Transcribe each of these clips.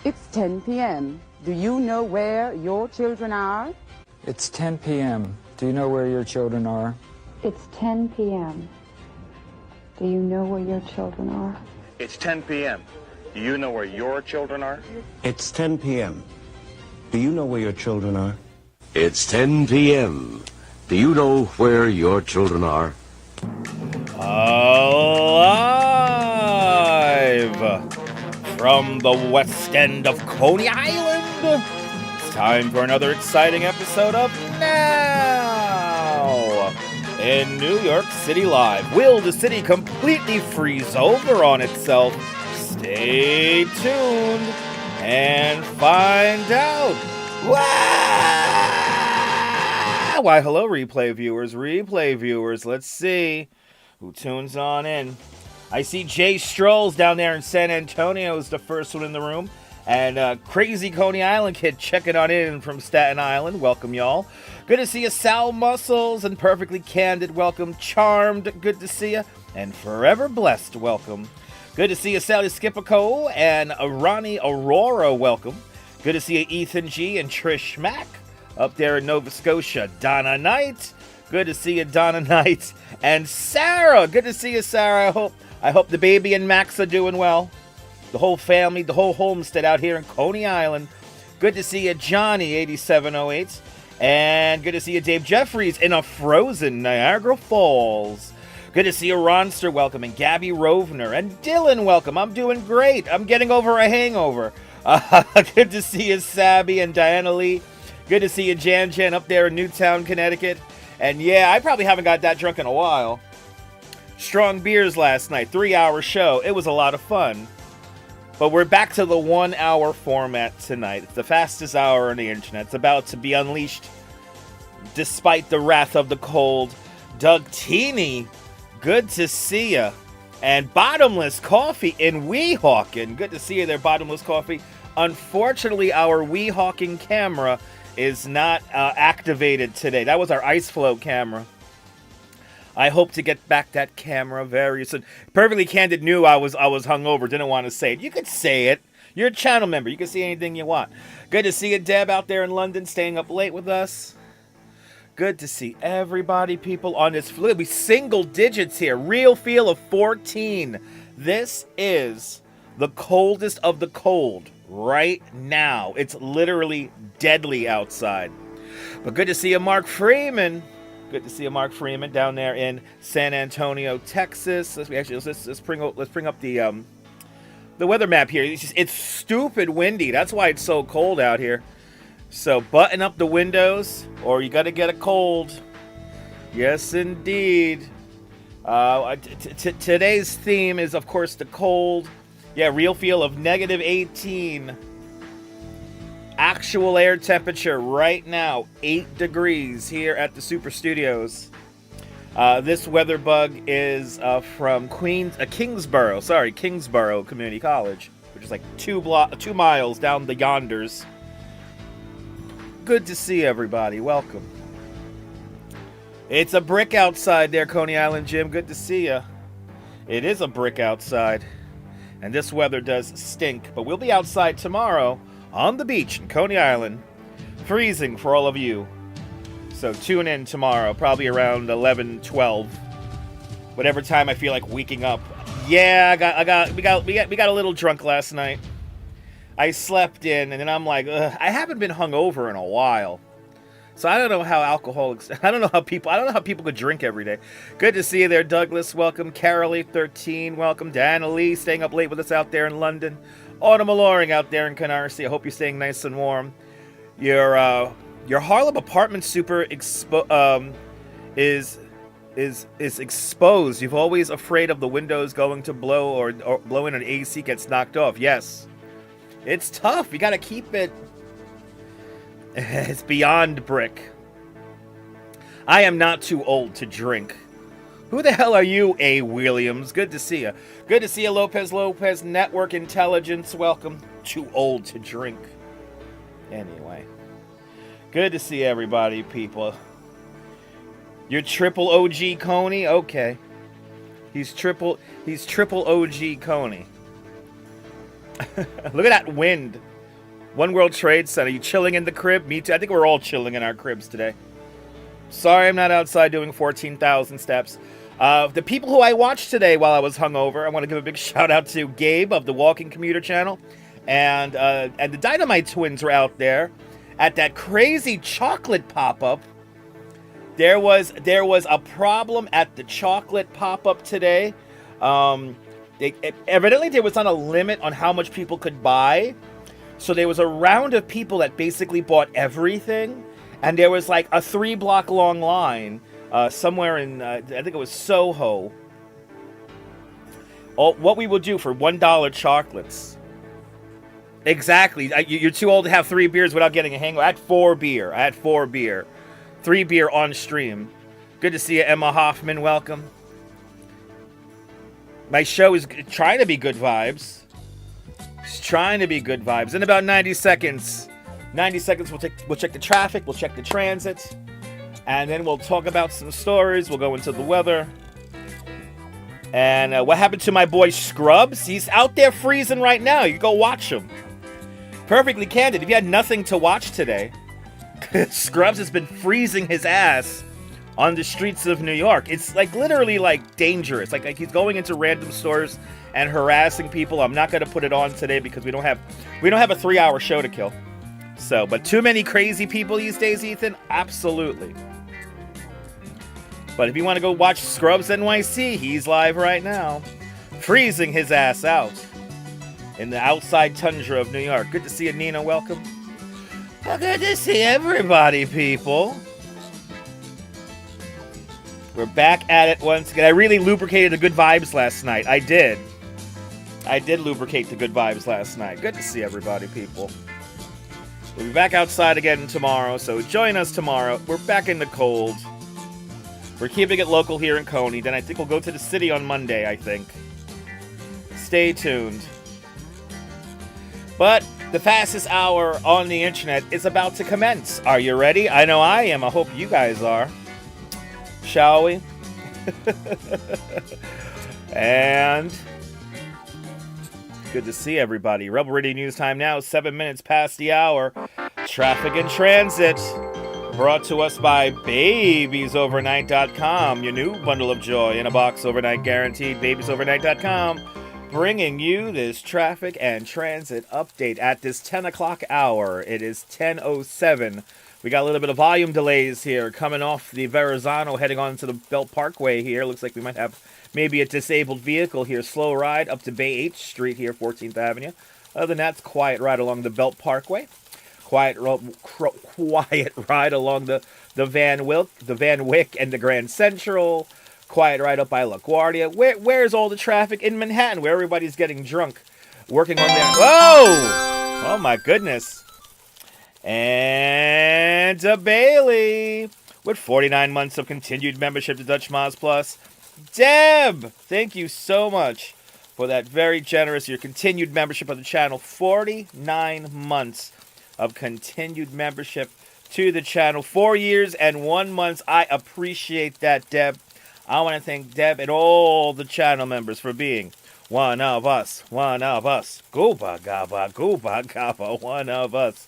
It's 10 p.m. Do you know where your children are? It's 10 p.m. Do you know where your children are? It's 10 p.m. Do you know where your children are? It's 10 p.m. Do you know where your children are? It's 10 p.m. Do you know where your children are? It's 10 p.m. Do you know where your children are? Alive from the west end of Coney Island. It's time for another exciting episode of Now in New York City Live. Will the city completely freeze over on itself? Stay tuned and find out. Why, hello, replay viewers. Let's see who tunes on in. I see Jay Strolls down there in San Antonio is the first one in the room. And Crazy Coney Island Kid checking on in from Staten Island. Welcome, y'all. Good to see you, Sal Muscles, and Perfectly Candid. Welcome. Charmed, good to see you. And Forever Blessed, welcome. Good to see you, Sally Skipico and Ronnie Aurora, welcome. Good to see you, Ethan G and Trish Mack up there in Nova Scotia. Donna Knight, good to see you, Donna Knight. And Sarah, good to see you, Sarah. I hope the baby and Max are doing well. The whole family, the whole homestead out here in Coney Island. Good to see you, Johnny, 8708. And good to see you, Dave Jeffries, in a frozen Niagara Falls. Good to see you, Ronster, welcome, and Gabby Rovner, and Dylan, welcome. I'm doing great. I'm getting over a hangover. Good to see you, Sabby and Diana Lee. Good to see you, Jan up there in Newtown, Connecticut. And yeah, I probably haven't got that drunk in a while. Strong beers last night, 3-hour show. It was a lot of fun. But we're back to the 1-hour format tonight. It's the fastest hour on the internet. It's about to be unleashed despite the wrath of the cold. Doug Teeney, good to see you. And Bottomless Coffee in Weehawken. Good to see you there, Bottomless Coffee. Unfortunately, our Weehawken camera is not activated today. That was our Ice Flow camera. I hope to get back that camera very soon. Perfectly Candid knew I was hungover, didn't want to say it. You could say it. You're a channel member. You can see anything you want. Good to see you, Deb, out there in London, staying up late with us. Good to see everybody, people, on this. It'll be single digits here. Real feel of 14. This is the coldest of the cold right now. It's literally deadly outside. But good to see you, Mark Freeman. Good to see you, Mark Freeman, down there in San Antonio, Texas. Let's bring up the weather map here. It's stupid windy. That's why it's so cold out here. So button up the windows, or you got to get a cold. Yes, indeed. Today's theme is, of course, the cold. Yeah, real feel of -18. Actual air temperature right now, 8 degrees here at the Super Studios. This weather bug is from Kingsborough Community College, which is like 2 miles down the yonders. Good to see everybody. Welcome. It's a brick outside there, Coney Island Jim. Good to see ya. It is a brick outside. And this weather does stink. But we'll be outside tomorrow on the beach in Coney Island. Freezing for all of you. So tune in tomorrow, probably around 11, 12. Whatever time I feel like waking up. Yeah, we got a little drunk last night. I slept in, and then I'm like, ugh, I haven't been hungover in a while. So I don't know how I don't know how people could drink every day. Good to see you there, Douglas. Welcome. Carolee13, welcome. Diana Lee, staying up late with us out there in London. Autumn Alluring out there in Canarsie. I hope you're staying nice and warm. Your Harlem apartment super is exposed. You've always afraid of the windows going to blow or blow in an AC gets knocked off. Yes. It's tough. You got to keep it. It's beyond brick. I am not too old to drink. Who the hell are you, A. Williams? Good to see you. Good to see you, Lopez Network Intelligence. Welcome. Too old to drink. Anyway. Good to see everybody, people. You're triple OG Coney? Okay. He's triple OG Coney. Look at that wind. One World Trade Center. You chilling in the crib? Me too. I think we're all chilling in our cribs today. Sorry I'm not outside doing 14,000 steps. The people who I watched today while I was hungover, I want to give a big shout out to Gabe of the Walking Commuter channel. And the Dynamite Twins were out there at that crazy chocolate pop-up. There was a problem at the chocolate pop-up today. Evidently there was not a limit on how much people could buy. So there was a round of people that basically bought everything. And there was like a 3-block long line somewhere in, I think it was Soho. What we will do for $1 chocolates. Exactly. You're too old to have 3 beers without getting a hangover. I had 4 beer. 3 beer on stream. Good to see you, Emma Hoffman. Welcome. My show is trying to be good vibes. It's trying to be good vibes. In about 90 seconds, we'll check the traffic, we'll check the transit, and then we'll talk about some stories. We'll go into the weather. And what happened to my boy Scrubs? He's out there freezing right now. You go watch him. Perfectly candid. If you had nothing to watch today, Scrubs has been freezing his ass on the streets of New York. It's like literally like dangerous. Like he's going into random stores and harassing people. I'm not going to put it on today because we don't have a 3-hour show to kill. So, but too many crazy people these days, Ethan? Absolutely. But if you want to go watch Scrubs NYC, he's live right now. Freezing his ass out in the outside tundra of New York. Good to see you, Nina. Welcome. Well, good to see everybody, people. We're back at it once again. I really lubricated the good vibes last night. I did lubricate the good vibes last night. Good to see everybody, people. We'll be back outside again tomorrow, so join us tomorrow. We're back in the cold. We're keeping it local here in Coney. Then I think we'll go to the city on Monday, I think. Stay tuned. But the fastest hour on the internet is about to commence. Are you ready? I know I am. I hope you guys are. Shall we? And good to see everybody. Rebel Radio News time now, 7 minutes past the hour. Traffic and transit brought to us by babiesovernight.com. Your new bundle of joy in a box overnight guaranteed. Babiesovernight.com bringing you this traffic and transit update at this 10 o'clock hour. It is 10:07. We got a little bit of volume delays here coming off the Verrazano heading on to the Belt Parkway here. Looks like we might have maybe a disabled vehicle here. Slow ride up to Bay 8th Street here, 14th Avenue. Other than that, it's quiet ride along the Belt Parkway. Quiet ride along the Van Wyck and the Grand Central. Quiet ride up by LaGuardia. Where's all the traffic? In Manhattan, where everybody's getting drunk. Working on their... Whoa! Oh, my goodness. And to Bailey with 49 months of continued membership to Dutch Moz Plus. Deb, thank you so much for that very generous, your continued membership of the channel. 49 months of continued membership to the channel. 4 years and 1 month. I appreciate that, Deb. I want to thank Deb and all the channel members for being one of us. One of us. Gooba gaba, gooba gaba. One of us.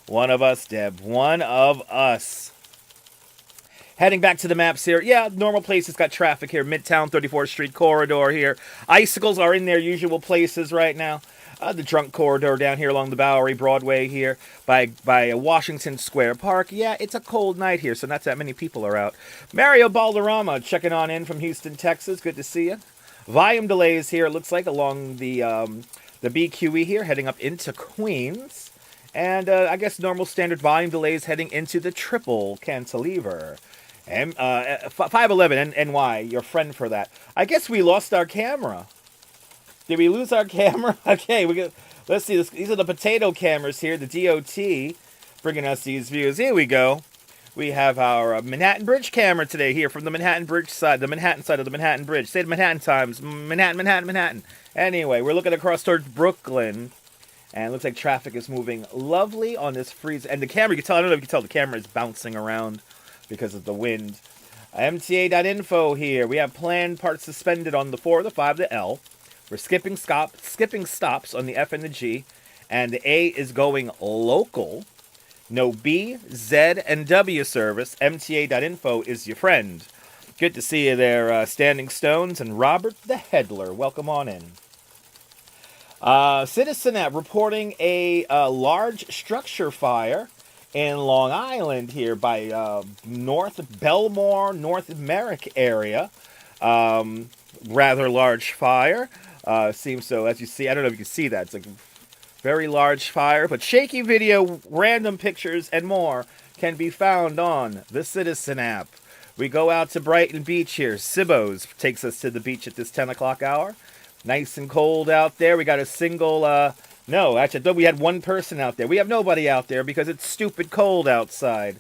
One of us, Deb. One of us. Heading back to the maps here. Yeah, normal places got traffic here. Midtown 34th Street corridor here. Icicles are in their usual places right now. The drunk corridor down here along the Bowery Broadway here by Washington Square Park. Yeah, it's a cold night here, so not that many people are out. Mario Balderrama checking on in from Houston, Texas. Good to see you. Volume delays here, it looks like, along the BQE here, heading up into Queens. And I guess normal standard volume delays heading into the Triple Cantilever. 511 NY, your friend for that. I guess we lost our camera. Did we lose our camera? Okay, let's see. These are the potato cameras here, the DOT, bringing us these views. Here we go. We have our Manhattan Bridge camera today here from the Manhattan Bridge side, the Manhattan side of the Manhattan Bridge. Say it Manhattan times. Manhattan. Anyway, we're looking across towards Brooklyn. And it looks like traffic is moving lovely on this freeze. And the camera, you can tell, I don't know if you can tell, the camera is bouncing around because of the wind. MTA.info here. We have planned parts suspended on the 4, the 5, the L. We're skipping stops on the F and the G. and the A is going local. No B, Z, and W service. MTA.info is your friend. Good to see you there, Standing Stones and Robert the Headler. Welcome on in. Citizen app reporting a large structure fire in Long Island here by North Belmore, North Merrick area. Rather large fire. Seems so, as you see. I don't know if you can see that. It's like a very large fire. But shaky video, random pictures, and more can be found on the Citizen app. We go out to Brighton Beach here. Sibbo's takes us to the beach at this 10 o'clock hour. Nice and cold out there. We got a single, no, actually, I thought we had one person out there. We have nobody out there because it's stupid cold outside.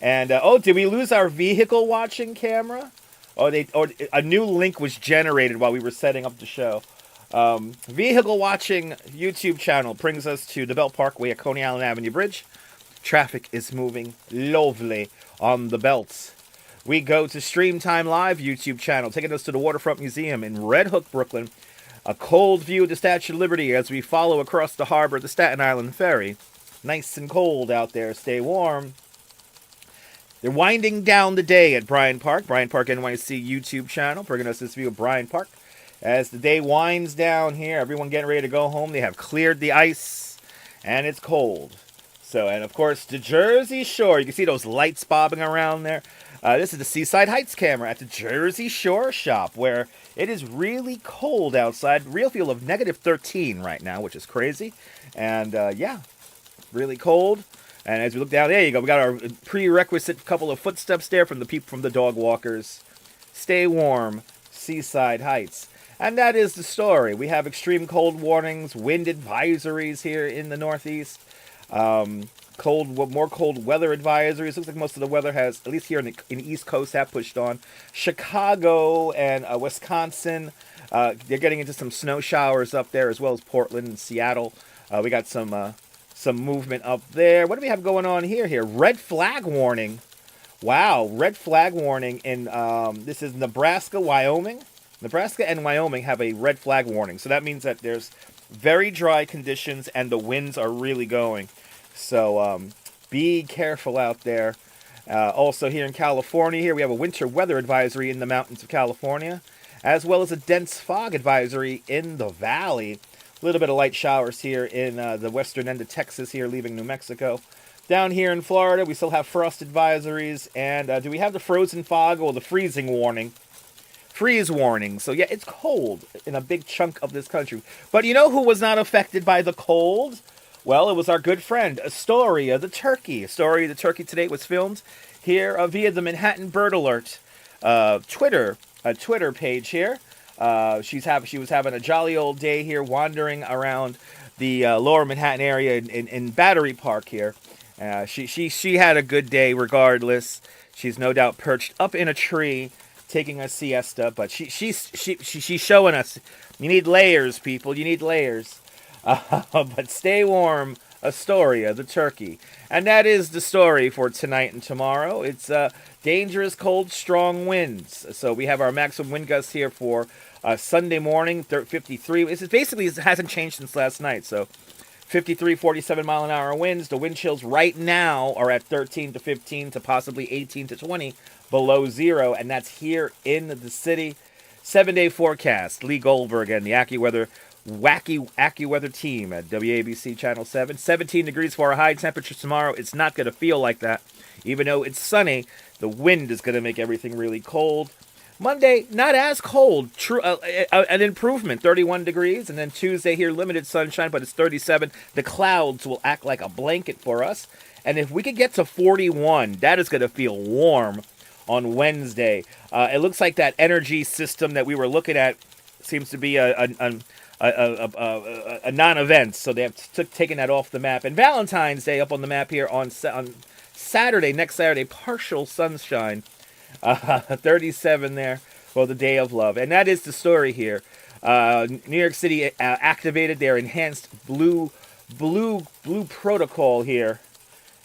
And, oh, did we lose our vehicle watching camera? Or a new link was generated while we were setting up the show. Vehicle watching YouTube channel brings us to the Belt Parkway at Coney Island Avenue Bridge. Traffic is moving lovely on the belts. We go to Stream Time Live YouTube channel, taking us to the Waterfront Museum in Red Hook, Brooklyn. A cold view of the Statue of Liberty as we follow across the harbor of the Staten Island Ferry. Nice and cold out there. Stay warm. They're winding down the day at Bryant Park. Bryant Park NYC YouTube channel, bringing us this view of Bryant Park. As the day winds down here, everyone getting ready to go home. They have cleared the ice, and it's cold. So, and of course, the Jersey Shore. You can see those lights bobbing around there. This is the Seaside Heights camera at the Jersey Shore shop, where it is really cold outside. Real feel of -13 right now, which is crazy. And, yeah, really cold. And as we look down, there you go. We got our prerequisite couple of footsteps there from the people from the dog walkers. Stay warm, Seaside Heights. And that is the story. We have extreme cold warnings, wind advisories here in the Northeast. More cold weather advisories. Looks like most of the weather has, at least here in the East Coast, have pushed on. Chicago and Wisconsin, they're getting into some snow showers up there, as well as Portland and Seattle. We got some movement up there. What do we have going on here? Red flag warning. Wow, red flag warning in, this is Nebraska, Wyoming. Nebraska and Wyoming have a red flag warning. So that means that there's very dry conditions and the winds are really going. So be careful out there. Also here in California, here we have a winter weather advisory in the mountains of California, as well as a dense fog advisory in the valley. A little bit of light showers here in the western end of Texas here, leaving New Mexico. Down here in Florida, we still have frost advisories. And do we have the frozen fog or the freezing warning? Freeze warning. So yeah, it's cold in a big chunk of this country. But you know who was not affected by the cold? Well, it was our good friend, Astoria the turkey. Astoria the turkey today was filmed here via the Manhattan Bird Alert Twitter page here. She was having a jolly old day here, wandering around the lower Manhattan area in Battery Park here. She had a good day regardless. She's no doubt perched up in a tree, taking a siesta. But she's showing us, you need layers, people. You need layers. But stay warm, Astoria the turkey. And that is the story for tonight and tomorrow. It's dangerous, cold, strong winds. So we have our maximum wind gusts here for Sunday morning, 53. It hasn't changed since last night. So 53, 47 mile an hour winds. The wind chills right now are at 13 to 15 to possibly 18 to 20 below zero. And that's here in the city. 7-day forecast. Lee Goldberg and the AccuWeather team at WABC Channel 7. 17 degrees for our high temperature tomorrow. It's not going to feel like that. Even though it's sunny, the wind is going to make everything really cold. Monday, not as cold. An improvement, 31 degrees. And then Tuesday here, limited sunshine, but it's 37. The clouds will act like a blanket for us. And if we could get to 41, that is going to feel warm on Wednesday. It looks like that energy system that we were looking at seems to be a non-event, so they have taken that off the map. And Valentine's Day up on the map here on Saturday, next Saturday, partial sunshine, 37 there for the Day of Love. And that is the story here. New York City activated their enhanced blue protocol here.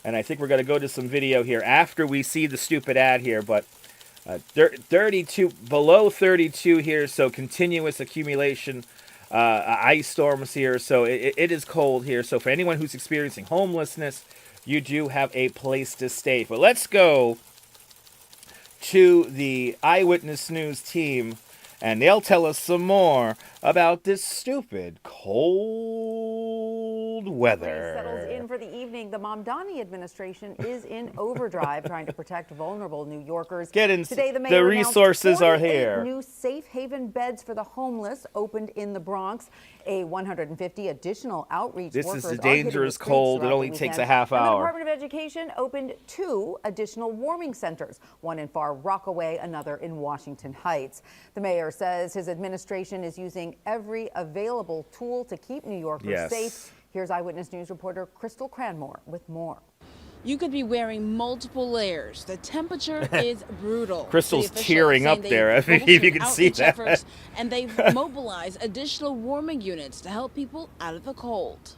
And I think we're going to go to some video here after we see the stupid ad here. But 32, below 32 here, so continuous accumulation ice storms here, so it is cold here. So for anyone who's experiencing homelessness, you do have a place to stay. But let's go to the Eyewitness News team, and they'll tell us some more about this stupid cold weather. Settles in for the evening. The Mamdani administration is in overdrive trying to protect vulnerable New Yorkers. Today, the mayor resources are announced 28 here. New safe haven beds for the homeless opened in the Bronx. 150 additional outreach workers. This is a dangerous cold. It only takes a half And the hour. Department of Education opened 2 additional warming centers, one in Far Rockaway, another in Washington Heights. The mayor says his administration is using every available tool to keep New Yorkers safe. Here's Eyewitness News reporter Crystal Cranmore with more. You could be wearing multiple layers. The temperature is brutal. Crystal's tearing up there. I think you can see that. And they've mobilized additional warming units to help people out of the cold.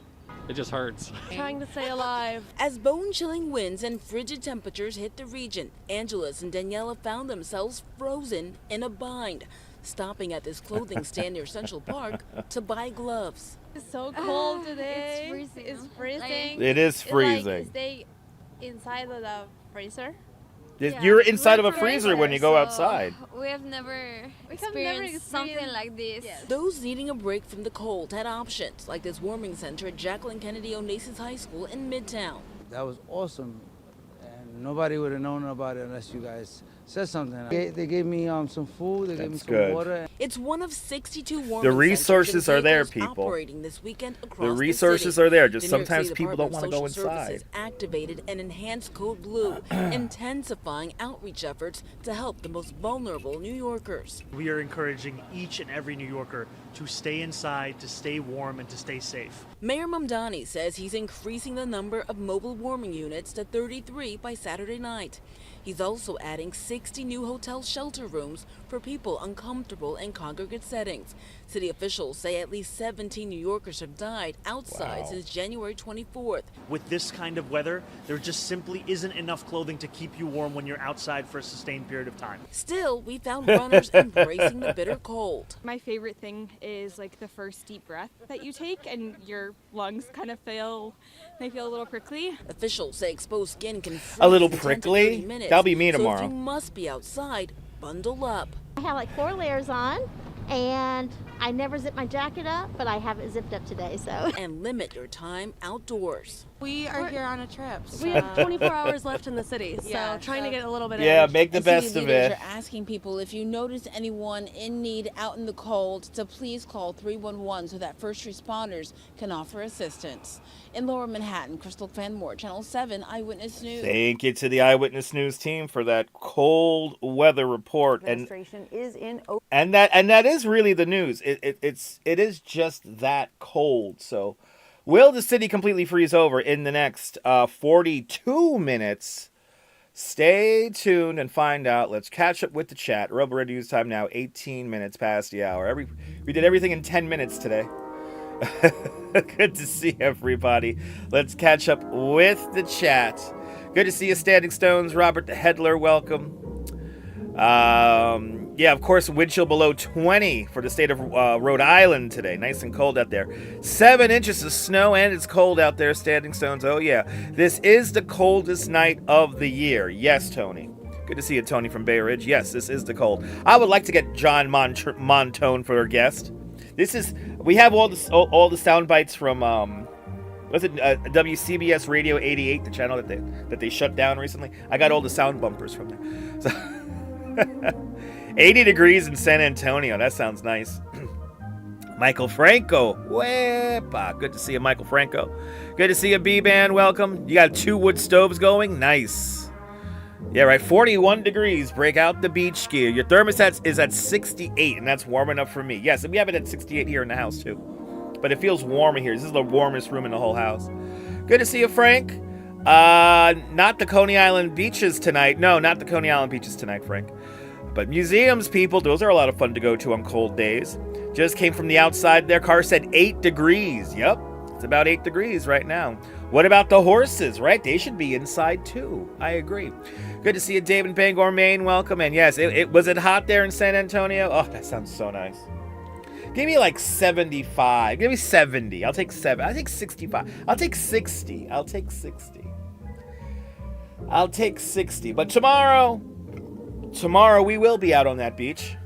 It just hurts. Trying to stay alive. As bone-chilling winds and frigid temperatures hit the region, Angeles and Daniela found themselves frozen in a bind, stopping at this clothing stand near Central Park to buy gloves. It's so cold today. It's freezing. It's freezing. It is freezing. It's like stay inside of the freezer. You're inside of a freezer when you go outside. We have never experienced something like this. Yes. Those needing a break from the cold had options, like this warming center at Jacqueline Kennedy Onassis High School in Midtown. That was awesome, and nobody would have known about it unless you guys said something. They gave me some food, they gave me some water. It's one of 62 warming The resources centers are there, and people. operating this weekend across The the resources city. are there. Just The New York sometimes City people don't Department want of to go Social inside. Services activated an enhanced code blue, intensifying outreach efforts to help the most vulnerable New Yorkers. We are encouraging each and every New Yorker to stay inside, to stay warm, and to stay safe. Mayor Mamdani says he's increasing the number of mobile warming units to 33 by Saturday night. He's also adding 60 new hotel shelter rooms for people uncomfortable in congregate settings. City officials say at least 17 New Yorkers have died outside since January 24th. With this kind of weather, there just simply isn't enough clothing to keep you warm when you're outside for a sustained period of time. Still, we found runners embracing the bitter cold. My favorite thing is like the first deep breath that you take and your lungs kind of feel a little prickly. Officials say exposed skin can freeze A little in 10 to prickly? 30 minutes. That'll be me So tomorrow. if you must be outside, bundle up. I have like 4 layers on, and I never zip my jacket up, but I have it zipped up today, so. And limit your time outdoors. We are here on a trip. We have 24 hours left in the city, so trying to get a little bit Yeah, make the best city of leaders it. are asking people if you notice anyone in need out in the cold to please call 311 so that first responders can offer assistance. In Lower Manhattan, Crystal Cranmore, Channel 7 Eyewitness News. Thank you to the Eyewitness News team for that cold weather report. And that is really the news. It is just that cold. So will the city completely freeze over in the next 42 minutes? Stay tuned and find out. Let's catch up with the chat. Rubber Red News time now, 18 minutes past the hour. We did everything in 10 minutes today. Good to see everybody. Let's catch up with the chat. Good to see you, Standing Stones. Robert the Headler, welcome. Yeah, of course, wind chill below 20 for the state of Rhode Island today. Nice and cold out there. 7 inches of snow, and it's cold out there, Standing Stones. Oh, yeah. This is the coldest night of the year. Yes, Tony. Good to see you, Tony from Bay Ridge. Yes, this is the cold. I would like to get John Montone for our guest. We have all the sound bites from WCBS Radio 88, the channel that they shut down recently. I got all the sound bumpers from there. So 80 degrees in San Antonio. That sounds nice. Michael Franco. Wepa. Good to see you, Michael Franco. Good to see you, B-Band. Welcome. You got 2 wood stoves going. Nice. Yeah, right. 41 degrees. Break out the beach gear. Your thermostat is at 68, and that's warm enough for me. Yes, and we have it at 68 here in the house, too. But it feels warmer here. This is the warmest room in the whole house. Good to see you, Frank. Not the Coney Island beaches tonight. No, not the Coney Island beaches tonight, Frank. But museums, people, those are a lot of fun to go to on cold days. Just came from the outside. Their car said 8 degrees. Yep, it's about 8 degrees right now. What about the horses, right? They should be inside, too. I agree. Good to see you, David Bangor, Maine. Welcome. And yes, was it hot there in San Antonio? Oh, that sounds so nice. Give me like 75. Give me 70. I'll take 7. I'll take 65. I'll take 60. I'll take 60. I'll take 60. But tomorrow we will be out on that beach.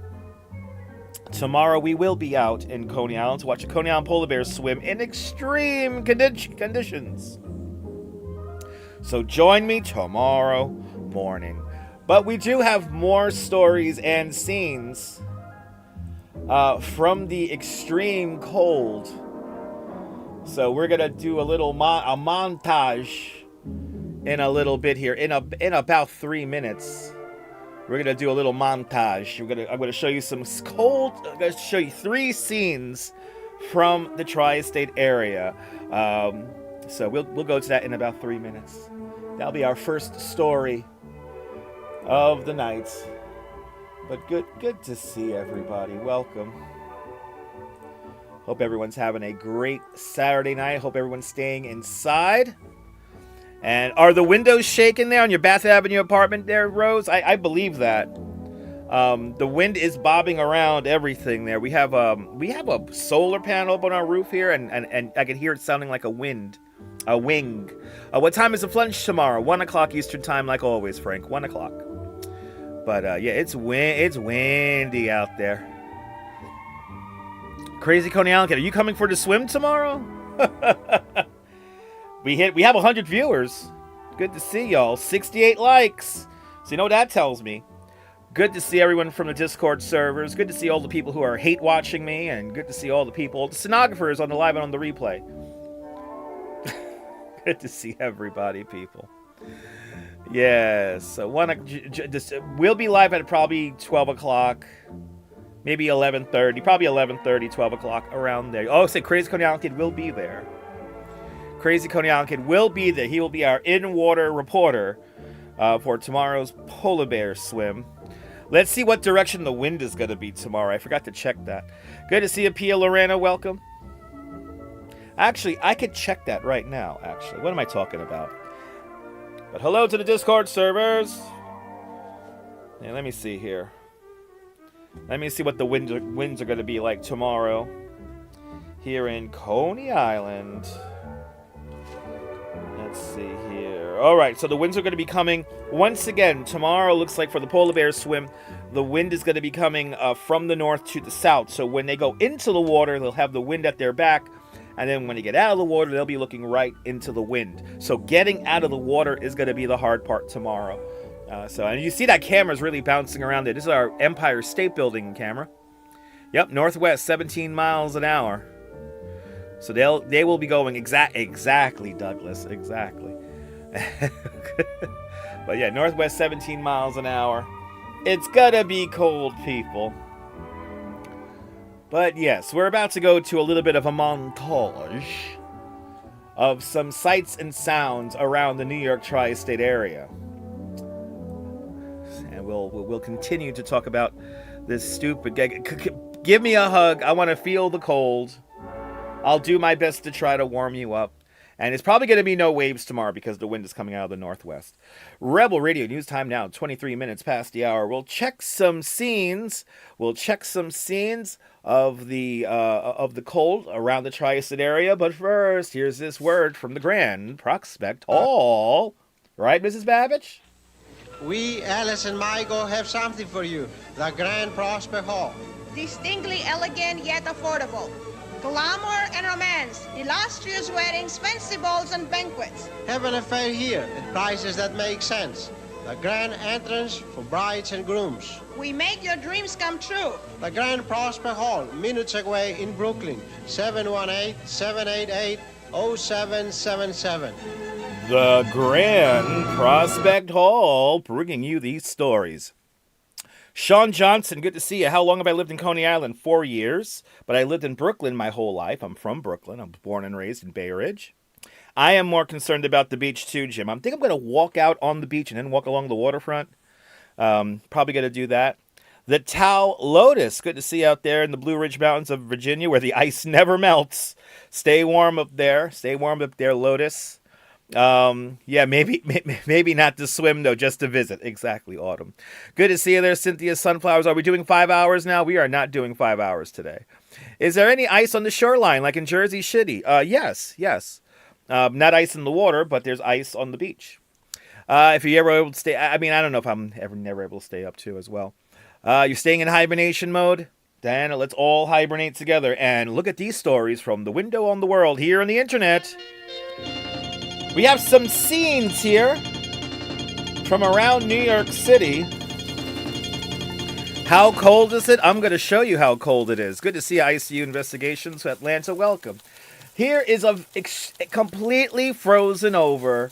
Tomorrow we will be out in Coney Island to watch a Coney Island polar bear swim in extreme conditions. So join me tomorrow morning. But we do have more stories and scenes from the extreme cold. So we're going to do a little a montage in a little bit here. In about 3 minutes. We're going to do a little montage. I'm going to show you some cold. I'm going to show you 3 scenes from the tri-state area. So we'll go to that in about 3 minutes. That'll be our first story of the night. But good to see everybody. Welcome. Hope everyone's having a great Saturday night. Hope everyone's staying inside. And are the windows shaking there on your Bath Avenue apartment there, Rose? I believe that. The wind is bobbing around everything there. We have a solar panel up on our roof here, and I can hear it sounding like a wing. What time is the lunch tomorrow? 1 o'clock Eastern time, like always, Frank. 1 o'clock. But yeah, it's windy out there. Crazy Coney Island Kid, are you coming for the swim tomorrow? We have 100 viewers. Good to see y'all. 68 likes. So you know what that tells me? Good to see everyone from the Discord servers. Good to see all the people who are hate watching me, and good to see all the people, the stenographers on the live and on the replay. Good to see everybody, people. Yes. So we'll be live at probably 12 o'clock. Maybe 11:30. Probably 11:30, 12 o'clock, around there. Oh, say Crazy Coney Island Kid will be there. Crazy Coney Island Kid will be there. He will be our in-water reporter for tomorrow's polar bear swim. Let's see what direction the wind is going to be tomorrow. I forgot to check that. Good to see you, Pia Lorena. Welcome. Actually, I could check that right now, actually. What am I talking about? But hello to the Discord servers. Yeah, let me see here. Let me see what the winds are going to be like tomorrow here in Coney Island. Let's see here. All right, so the winds are going to be coming once again. Tomorrow looks like for the polar bear swim, the wind is going to be coming from the north to the south. So when they go into the water, they'll have the wind at their back. And then when they get out of the water, they'll be looking right into the wind. So getting out of the water is going to be the hard part tomorrow. And you see that camera's really bouncing around there. This is our Empire State Building camera. Yep, northwest, 17 miles an hour. So they will be going exactly, Douglas, exactly. But yeah, northwest 17 miles an hour. It's gonna be cold, people. But yes, we're about to go to a little bit of a montage of some sights and sounds around the New York tri-state area. And we'll continue to talk about this stupid... Give me a hug. I want to feel the cold. I'll do my best to try to warm you up. And it's probably going to be no waves tomorrow because the wind is coming out of the northwest. Rebel Radio News time now, 23 minutes past the hour. We'll check some scenes. Of the cold around the tri-state area. But first, here's this word from the Grand Prospect Hall. Right, Mrs. Babbage? We, Alice and Michael, have something for you. The Grand Prospect Hall. Distinctly elegant yet affordable. Glamour and romance, illustrious weddings, fancy balls and banquets. Have an affair here at prices that make sense. The grand entrance for brides and grooms. We make your dreams come true. The Grand Prospect Hall, minutes away in Brooklyn, 718-788-0777. The Grand Prospect Hall, bringing you these stories. Sean Johnson, good to see you. How long have I lived in Coney Island? 4 years. But I lived in Brooklyn my whole life. I'm from Brooklyn. I was born and raised in Bay Ridge. I am more concerned about the beach too, Jim. I think I'm going to walk out on the beach and then walk along the waterfront. Probably going to do that. The Tau Lotus, good to see you out there in the Blue Ridge Mountains of Virginia where the ice never melts. Stay warm up there. Stay warm up there, Lotus. Yeah, maybe not to swim though, just to visit. Exactly, Autumn. Good to see you there, Cynthia Sunflowers. Are we doing 5 hours now? We are not doing 5 hours today. Is there any ice on the shoreline, like in Jersey City? Yes. Not ice in the water, but there's ice on the beach. If you're ever able to stay, I mean, I don't know if I'm never able to stay up too as well. You're staying in hibernation mode? Then let's all hibernate together and look at these stories from the window on the world here on the internet. We have some scenes here from around New York City. How cold is it? I'm going to show you how cold it is. Good to see ICU Investigations Atlanta. Welcome. Here is a completely frozen over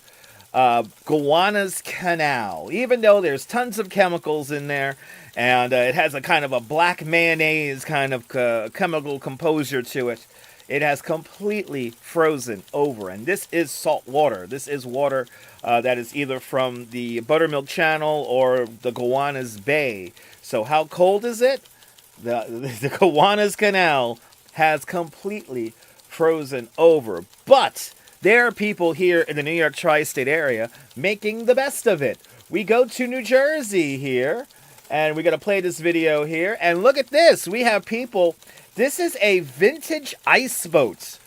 Gowanus Canal. Even though there's tons of chemicals in there, and it has a kind of a black mayonnaise kind of chemical composure to it, it has completely frozen over. And this is salt water. This is water that is either from the Buttermilk Channel or the Gowanus Bay. So how cold is it? The Gowanus Canal has completely frozen over. But there are people here in the New York tri-state area making the best of it. We go to New Jersey here, and we're going to play this video here. And look at this. We have people. This is a vintage ice boat,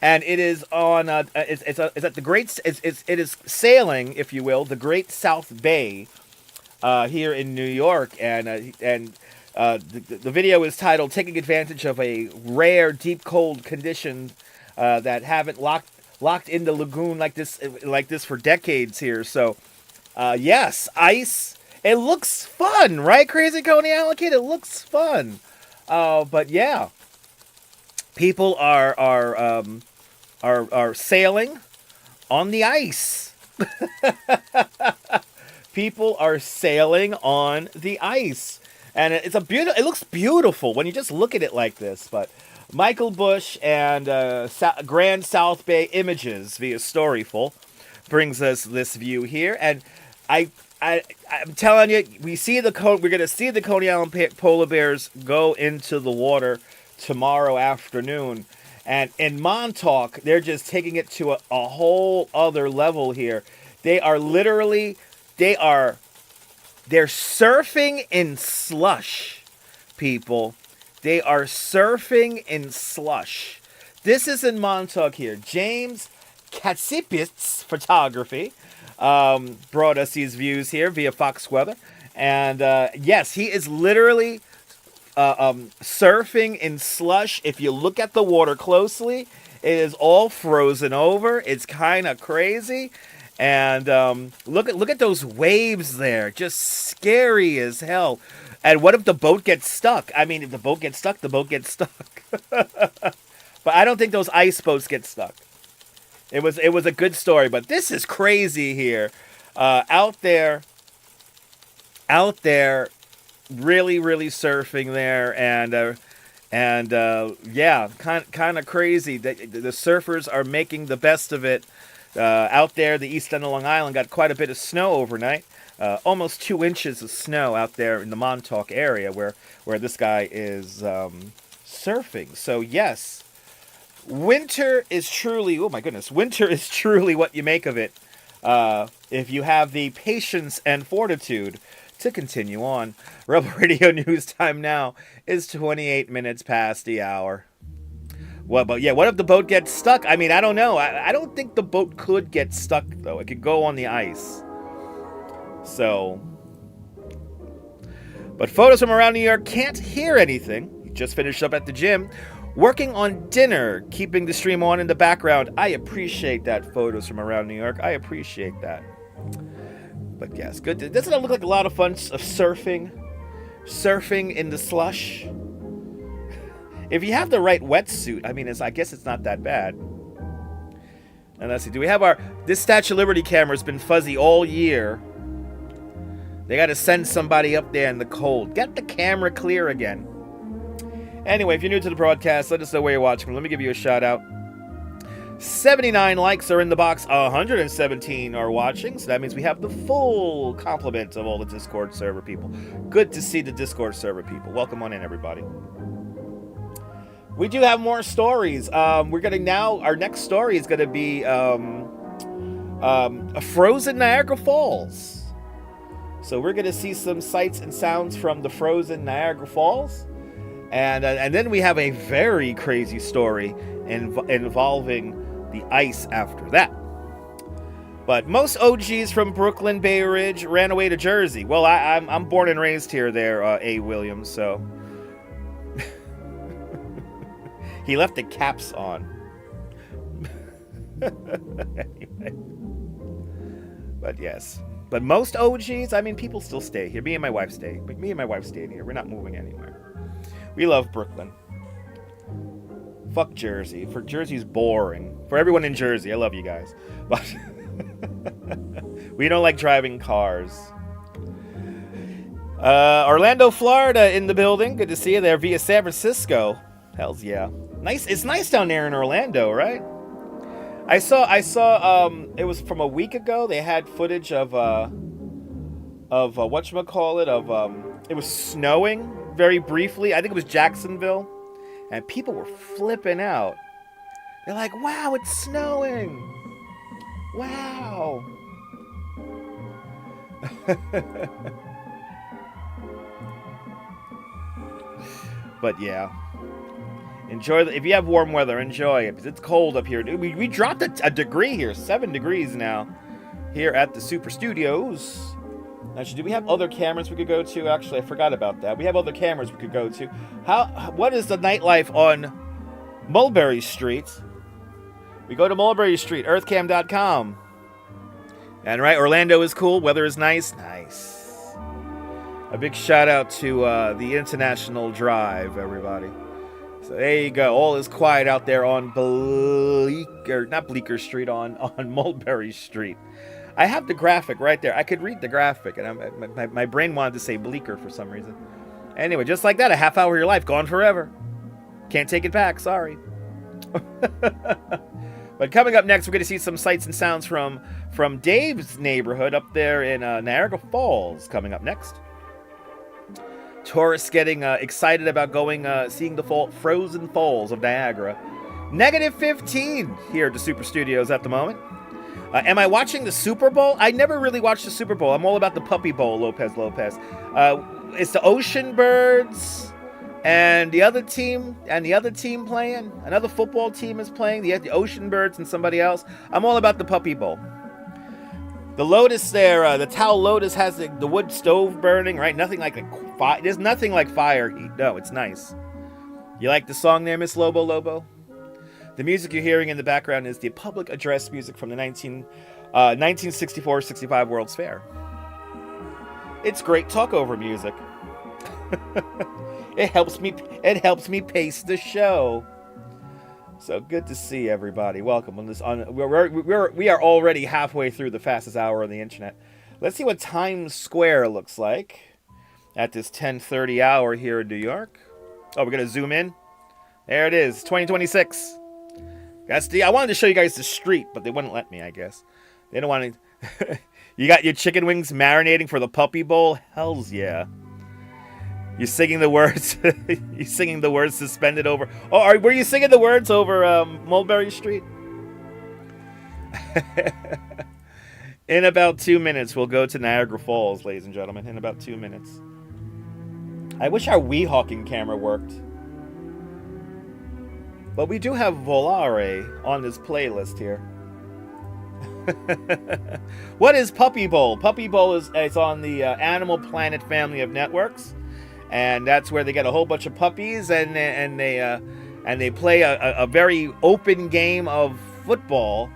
and it is on. It's at the Great. It is sailing, if you will, the Great South Bay here in New York, and the video is titled "Taking Advantage of a Rare Deep Cold Condition that haven't locked in the lagoon like this for decades here." So, yes, ice. It looks fun, right, Crazy Coney Allocate? It looks fun. But yeah, people are sailing on the ice. People are sailing on the ice, and it looks beautiful when you just look at it like this. But Michael Bush and Grand South Bay Images via Storyful brings us this view here, and I'm telling you, we're going to see the Coney Island polar bears go into the water tomorrow afternoon. And in Montauk, they're just taking it to a whole other level here. They're surfing in slush, people. They are surfing in slush. This is in Montauk here. James Katsipitz Photography brought us these views here via Fox Weather. And yes, he is literally surfing in slush. If you look at the water closely, it is all frozen over. It's kind of crazy. And look at those waves there. Just scary as hell. And what if the boat gets stuck? I mean, if the boat gets stuck, the boat gets stuck. But I don't think those ice boats get stuck. It was a good story, but this is crazy here. Out there, really surfing there, and yeah, kind of crazy. The surfers are making the best of it. Out there, the east end of Long Island got quite a bit of snow overnight. Almost 2 inches of snow out there in the Montauk area where this guy is surfing. So yes, winter is truly, oh my goodness, winter is truly what you make of it if you have the patience and fortitude to continue on. Rebel Radio News time now is 28 minutes past the hour. Well, but yeah, what if the boat gets stuck? I mean, I don't know. I don't think the boat could get stuck, though. It could go on the ice. So, but photos from around New York, can't hear anything. You just finished up at the gym. Working on dinner, keeping the stream on in the background. I appreciate that, photos from around New York. I appreciate that. But yes, good. Doesn't it look like a lot of fun of surfing? Surfing in the slush? If you have the right wetsuit, I mean, I guess it's not that bad. And let's see, do we have this Statue of Liberty camera's been fuzzy all year. They got to send somebody up there in the cold. Get the camera clear again. Anyway, if you're new to the broadcast, let us know where you're watching. Let me give you a shout out. 79 likes are in the box. 117 are watching. So that means we have the full complement of all the Discord server people. Good to see the Discord server people. Welcome on in, everybody. We do have more stories. We're going to now, our next story is going to be frozen Niagara Falls. So we're going to see some sights and sounds from the frozen Niagara Falls. And then we have a very crazy story involving the ice after that. But most OGs from Brooklyn, Bay Ridge ran away to Jersey. Well, I'm born and raised here there, A. Williams, so... He left the caps on. Anyway. But yes. But most OGs, I mean, people still stay here. Me and my wife stay. Me and my wife stayed here. We're not moving anywhere. We love Brooklyn. Fuck Jersey. For Jersey's boring. For everyone in Jersey, I love you guys. But we don't like driving cars. Orlando, Florida in the building. Good to see you there via San Francisco. Hells yeah. Nice. It's nice down there in Orlando, right? I saw it was from a week ago. They had footage of whatchamacallit, it was snowing very briefly. I think it was Jacksonville. And people were flipping out. They're like, wow, it's snowing. Wow. But yeah. Enjoy if you have warm weather, enjoy it. Because it's cold up here. We dropped a degree here. 7 degrees now. Here at the Super Studios. Actually, do we have other cameras we could go to? Actually, I forgot about that. We have other cameras we could go to. What is the nightlife on Mulberry Street? We go to Mulberry Street, earthcam.com. And right, Orlando is cool. Weather is nice. Nice. A big shout out to the International Drive, everybody. So there you go. All is quiet out there on Bleecker Street, on Mulberry Street. I have the graphic right there. I could read the graphic, and my brain wanted to say Bleecker for some reason. Anyway, just like that, a half hour of your life gone forever. Can't take it back. Sorry. But coming up next, we're going to see some sights and sounds from Dave's neighborhood up there in Niagara Falls. Coming up next. Tourists getting excited about going seeing the frozen falls of Niagara. -15 here at the Super Studios at the moment. Am I watching the Super Bowl? I never really watched the Super Bowl. I'm all about the Puppy Bowl, Lopez. It's the Ocean Birds and the other team playing. Another football team is playing. The Ocean Birds and somebody else. I'm all about the Puppy Bowl. The Lotus there, the Towel Lotus has the wood stove burning, right? Nothing like there's nothing like fire heat. No, it's nice. You like the song there, Miss Lobo? The music you're hearing in the background is the public address music from the 1964-65 World's Fair. It's great talkover music. It helps me pace the show. So good to see everybody. Welcome on this. We are already halfway through the fastest hour on the internet. Let's see what Times Square looks like at this 10:30 hour here in New York. Oh, we're gonna zoom in. There it is, 2026. I wanted to show you guys the street, but they wouldn't let me, I guess. They don't want to... You got your chicken wings marinating for the Puppy Bowl? Hells yeah. You're singing the words... You're singing the words suspended over... Oh, were you singing the words over Mulberry Street? In about 2 minutes, we'll go to Niagara Falls, ladies and gentlemen. In about 2 minutes. I wish our Weehawking camera worked. But we do have Volare on this playlist here. What is Puppy Bowl? Puppy Bowl it's on the Animal Planet family of networks, and that's where they get a whole bunch of puppies and they play a very open game of football,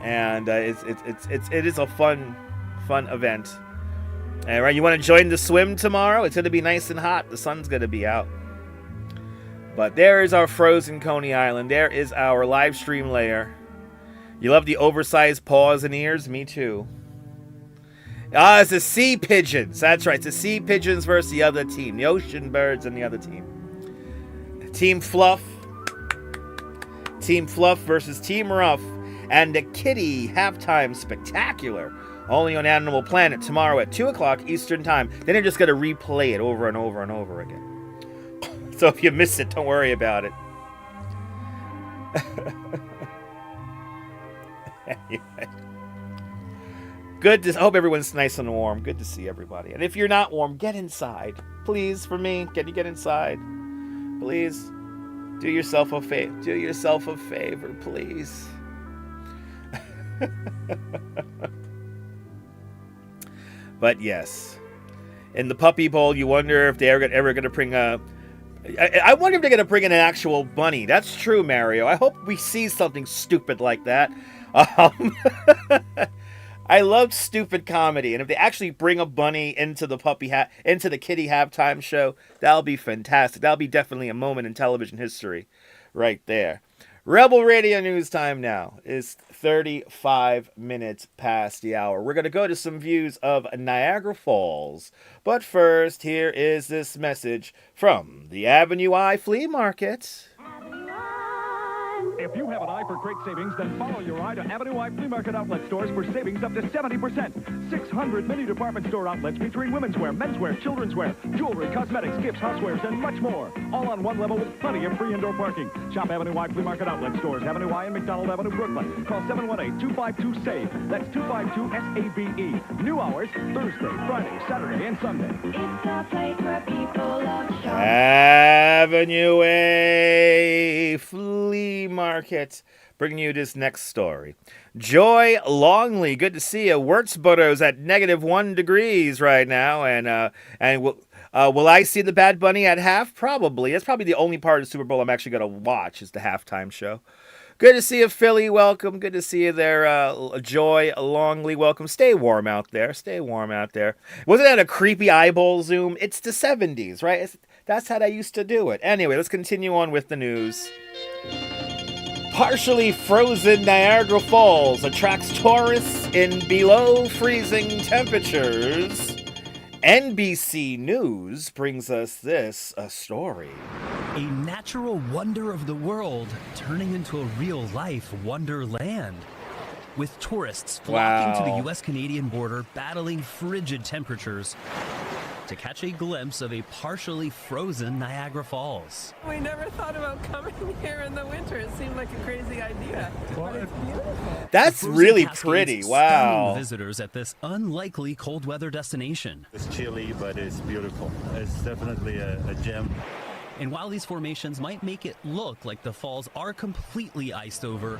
and it is a fun event. All right, you want to join the swim tomorrow? It's going to be nice and hot. The sun's going to be out. But there is our frozen Coney Island. There is our live stream layer. You love the oversized paws and ears? Me too. It's the Sea Pigeons. That's right. It's the Sea Pigeons versus the other team. The Ocean Birds and the other team. Team Fluff. Team Fluff versus Team Rough. And the Kitty Halftime Spectacular. Only on Animal Planet tomorrow at 2 o'clock Eastern Time. Then you're just going to replay it over and over and over again. So if you miss it, don't worry about it. Anyway. Good to, I hope everyone's nice and warm. Good to see everybody. And if you're not warm, get inside. Please, for me, can you get inside? Please. Do yourself a favor. Do yourself a favor, please. But yes. In the Puppy Bowl, you wonder if they're ever going to bring a... I wonder if they're going to bring in an actual bunny. That's true, Mario. I hope we see something stupid like that. I love stupid comedy, and if they actually bring a bunny into the into the kitty halftime show, that'll be fantastic. That'll be definitely a moment in television history, right there. Rebel Radio News time now is 35 minutes past the hour. We're going to go to some views of Niagara Falls, but first, here is this message from the Avenue I Flea Market. If you have an eye for great savings, then follow your eye to Avenue I Flea Market outlet stores for savings up to 70%. 600 mini department store outlets featuring women's wear, menswear, children's wear, jewelry, cosmetics, gifts, housewares, and much more. All on one level with plenty of free indoor parking. Shop Avenue I Flea Market outlet stores, Avenue I and McDonald Avenue, Brooklyn. Call 718-252-SAVE. That's 252-SAVE. New hours, Thursday, Friday, Saturday, and Sunday. It's a place where people love shopping. Avenue A Flea Market, bringing you this next story. Joy Longley, good to see you. Wurtzbutter's at -1 degrees right now, and will I see the Bad Bunny at half? Probably. That's probably the only part of the Super Bowl I'm actually going to watch is the halftime show. Good to see you, Philly. Welcome. Good to see you there, Joy Longley. Welcome. Stay warm out there. Stay warm out there. Wasn't that a creepy eyeball zoom? It's the 70s, right? That's how they used to do it. Anyway, let's continue on with the news. Partially frozen Niagara Falls attracts tourists in below freezing temperatures. NBC News brings us this story. A natural wonder of the world turning into a real-life wonderland. With tourists flocking to the U.S.-Canadian border battling frigid temperatures to catch a glimpse of a partially frozen Niagara Falls. We never thought about coming here in the winter. It seemed like a crazy idea. But it's beautiful. That's really pretty. Wow. Visitors at this unlikely cold weather destination. It's chilly, but it's beautiful. It's definitely a gem. And while these formations might make it look like the falls are completely iced over,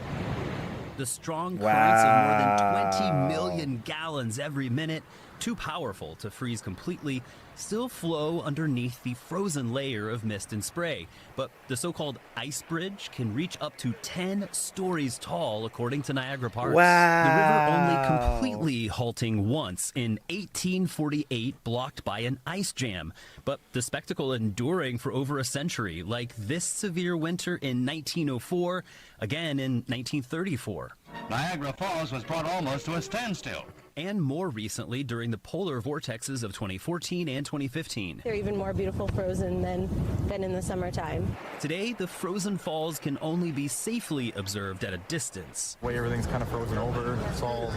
the strong currents of more than 20 million gallons every minute, too powerful to freeze completely, still flow underneath the frozen layer of mist and spray. But the so-called ice bridge can reach up to 10 stories tall, according to Niagara Parks. Wow. The river only completely halting once in 1848, blocked by an ice jam. But the spectacle enduring for over a century, like this severe winter in 1904, again in 1934. Niagara Falls was brought almost to a standstill. And more recently during the polar vortexes of 2014 and 2015. They're even more beautiful frozen than in the summertime. Today, the frozen falls can only be safely observed at a distance. The way everything's kind of frozen over, it's all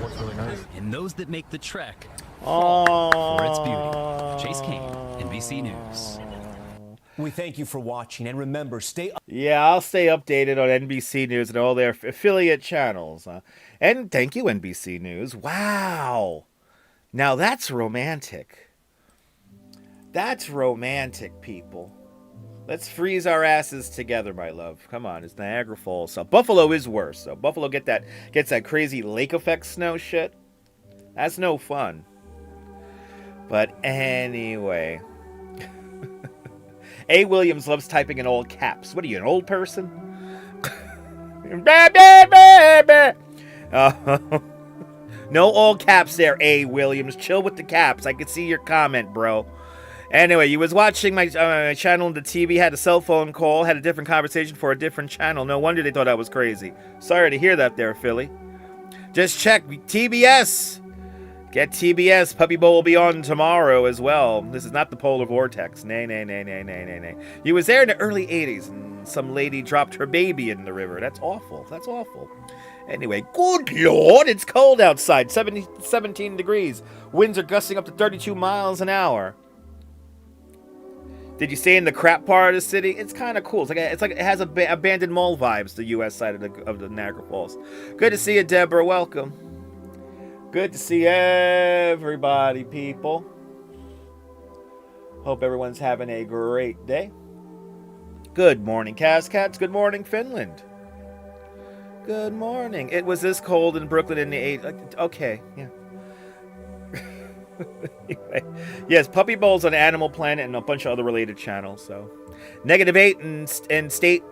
looks really nice. And those that make the trek fall for its beauty. Chase Kane, NBC News. We thank you for watching, and remember, stay up. Yeah, I'll stay updated on NBC News and all their affiliate channels. And thank you, NBC News. Wow. Now that's romantic. That's romantic, people. Let's freeze our asses together, my love. Come on, it's Niagara Falls. So Buffalo is worse. So Buffalo gets that crazy lake effect snow shit. That's no fun. But anyway. A. Williams loves typing in all caps. What are you, an old person? No all caps there, A. Williams. Chill with the caps. I could see your comment, bro. Anyway, you was watching my channel on the TV, had a cell phone call, had a different conversation for a different channel. No wonder they thought I was crazy. Sorry to hear that there, Philly. Just check TBS. Get TBS. Puppy Bowl will be on tomorrow as well. This is not the polar vortex. Nay. You was there in the early 80s, and some lady dropped her baby in the river. That's awful. That's awful. Anyway, good Lord, it's cold outside. 17 degrees. Winds are gusting up to 32 miles an hour. Did you stay in the crap part of the city? It's kind of cool. It's like it has abandoned mall vibes, the U.S. side of the Niagara Falls. Good to see you, Deborah. Welcome. Good to see everybody, people. Hope everyone's having a great day. Good morning, Cascats. Good morning, Finland. Good morning. It was this cold in Brooklyn in the 8th. Okay, yeah. Anyway, yes, Puppy Bowl's on Animal Planet and a bunch of other related channels. So, -8 in state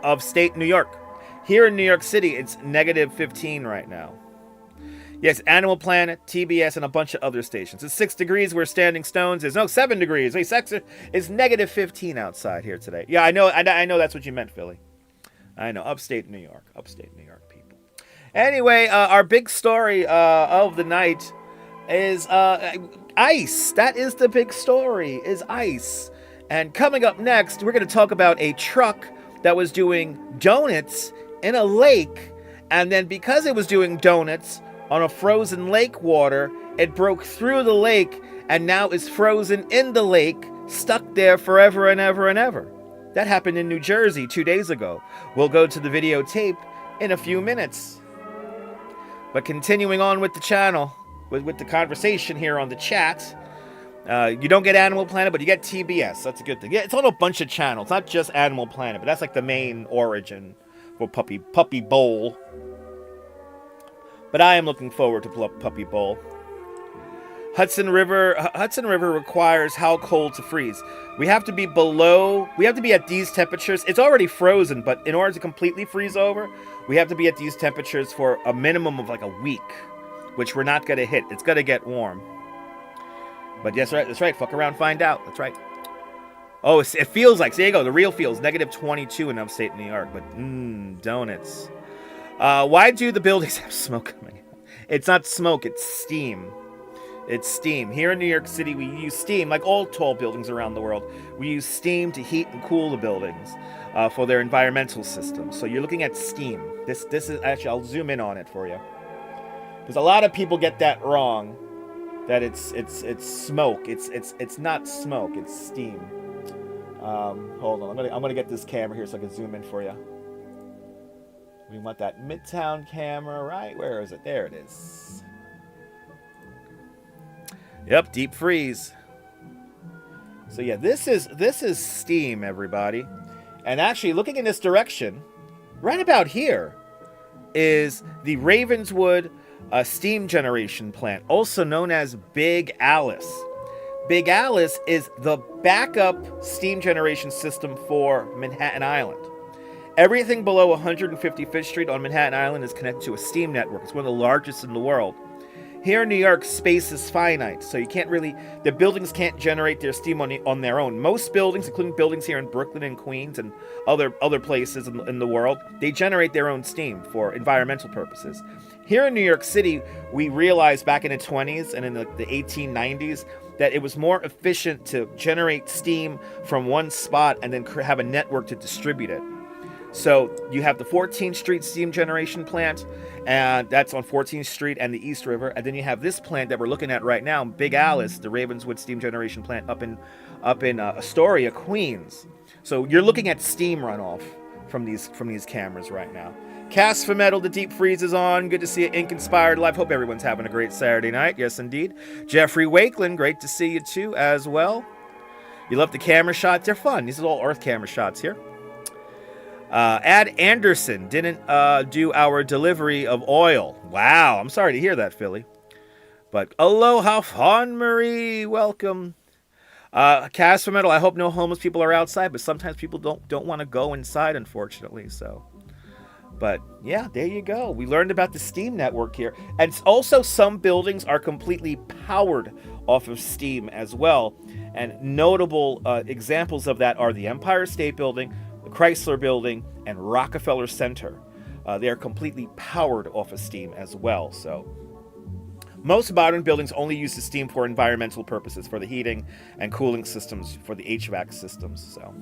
of state New York. Here in New York City, it's -15 right now. Yes, Animal Planet, TBS, and a bunch of other stations. It's 6 degrees where Standing Stones is. No, 7 degrees. Wait, it's -15 outside here today. Yeah, I know that's what you meant, Philly. I know, upstate New York, people. Anyway, our big story of the night is ice. That is the big story, is ice. And coming up next, we're going to talk about a truck that was doing donuts in a lake, and then because it was doing donuts on a frozen lake water, it broke through the lake and now is frozen in the lake, stuck there forever and ever and ever. That happened in New Jersey 2 days ago. We'll go to the videotape in a few minutes. But continuing on with the channel, with the conversation here on the chat, you don't get Animal Planet, but you get TBS. That's a good thing. Yeah, it's on a bunch of channels, not just Animal Planet, but that's like the main origin for Puppy Bowl. But I am looking forward to Puppy Bowl. Hudson River requires how cold to freeze? We have to be at these temperatures. It's already frozen, but in order to completely freeze over, we have to be at these temperatures for a minimum of like a week, which we're not going to hit. It's going to get warm. But yes, that's right. Fuck around, find out. That's right. Oh, it feels like, so there you go. The real feels -22 in upstate New York. But donuts. Why do the buildings have smoke coming out? It's not smoke, it's steam. It's steam. Here in New York City, we use steam, like all tall buildings around the world. We use steam to heat and cool the buildings for their environmental system. So you're looking at steam. This is actually, I'll zoom in on it for you, because a lot of people get that wrong. That it's smoke. It's not smoke. It's steam. Hold on. I'm gonna get this camera here so I can zoom in for you. We want that Midtown camera, right? Where is it? There it is. Yep, deep freeze. So yeah, this is steam, everybody. And actually, looking in this direction, right about here, is the Ravenswood steam generation plant, also known as Big Alice. Big Alice is the backup steam generation system for Manhattan Island. Everything below 155th Street on Manhattan Island is connected to a steam network. It's one of the largest in the world. Here in New York, space is finite, so the buildings can't generate their steam on their own. Most buildings, including buildings here in Brooklyn and Queens and other places in the world, they generate their own steam for environmental purposes. Here in New York City, we realized back in the 20s and in the 1890s that it was more efficient to generate steam from one spot and then have a network to distribute it. So you have the 14th Street steam generation plant, and that's on 14th Street and the East River. And then you have this plant that we're looking at right now, Big Alice, the Ravenswood steam generation plant up in Astoria, Queens. So you're looking at steam runoff from these cameras right now. Cast for Metal, the deep freeze is on. Good to see you, Ink Inspired Live. Hope everyone's having a great Saturday night. Yes, indeed. Jeffrey Wakeland, great to see you too as well. You love the camera shots? They're fun. These are all Earth camera shots here. Ad Anderson didn't do our delivery of oil. Wow, I'm sorry to hear that, Philly. But aloha, Fawn Marie, welcome. Cast for Metal, I hope no homeless people are outside, but sometimes people don't want to go inside, unfortunately. So, but yeah, there you go. We learned about the steam network here, and also some buildings are completely powered off of steam as well. And notable examples of that are the Empire State Building, the Chrysler Building, and Rockefeller Center. They are completely powered off of steam as well. So most modern buildings only use the steam for environmental purposes, for the heating and cooling systems, for the HVAC systems. So,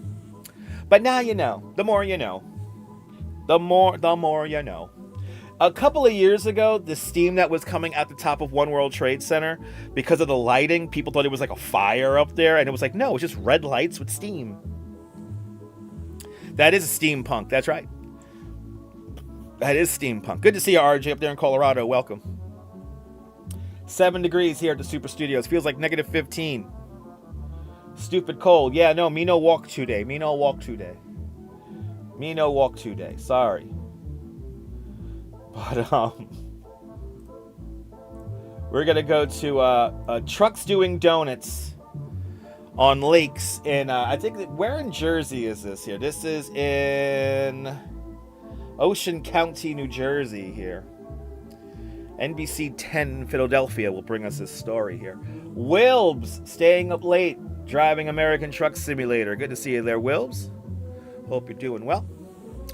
but now you know. The more you know. The more you know. A couple of years ago, the steam that was coming at the top of One World Trade Center, because of the lighting, people thought it was like a fire up there, and it was like, no, it's just red lights with steam. That is steampunk. That's right. That is steampunk. Good to see you, RJ, up there in Colorado. Welcome. 7 degrees here at the Super Studios. Feels like negative 15. Stupid cold. Yeah, no, me no walk today. Me no walk today. Me no walk today. Sorry. But, we're going to go to Trucks Doing Donuts on lakes in, I think, where in Jersey is this here? This is in Ocean County, New Jersey here. NBC 10 Philadelphia will bring us this story here. Wilbs staying up late, driving American Truck Simulator. Good to see you there, Wilbs. Hope you're doing well.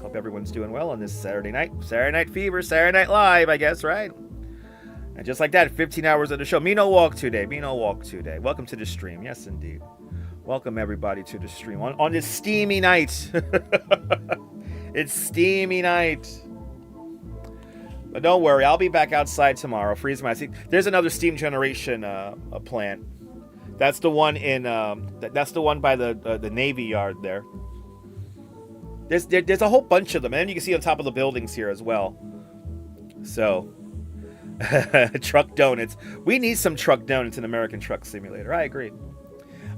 Hope everyone's doing well on this Saturday night. Saturday Night Fever, Saturday Night Live, I guess, right? And just like that, 15 hours of the show. Me no walk today. Me no walk today. Welcome to the stream. Yes, indeed. Welcome, everybody, to the stream. On this steamy night. It's steamy night. But don't worry, I'll be back outside tomorrow. Freeze my seat. There's another steam generation plant. That's the one in. That's the one by the Navy Yard there. There's a whole bunch of them, and you can see on top of the buildings here as well. So, truck donuts. We need some truck donuts in American Truck Simulator. I agree.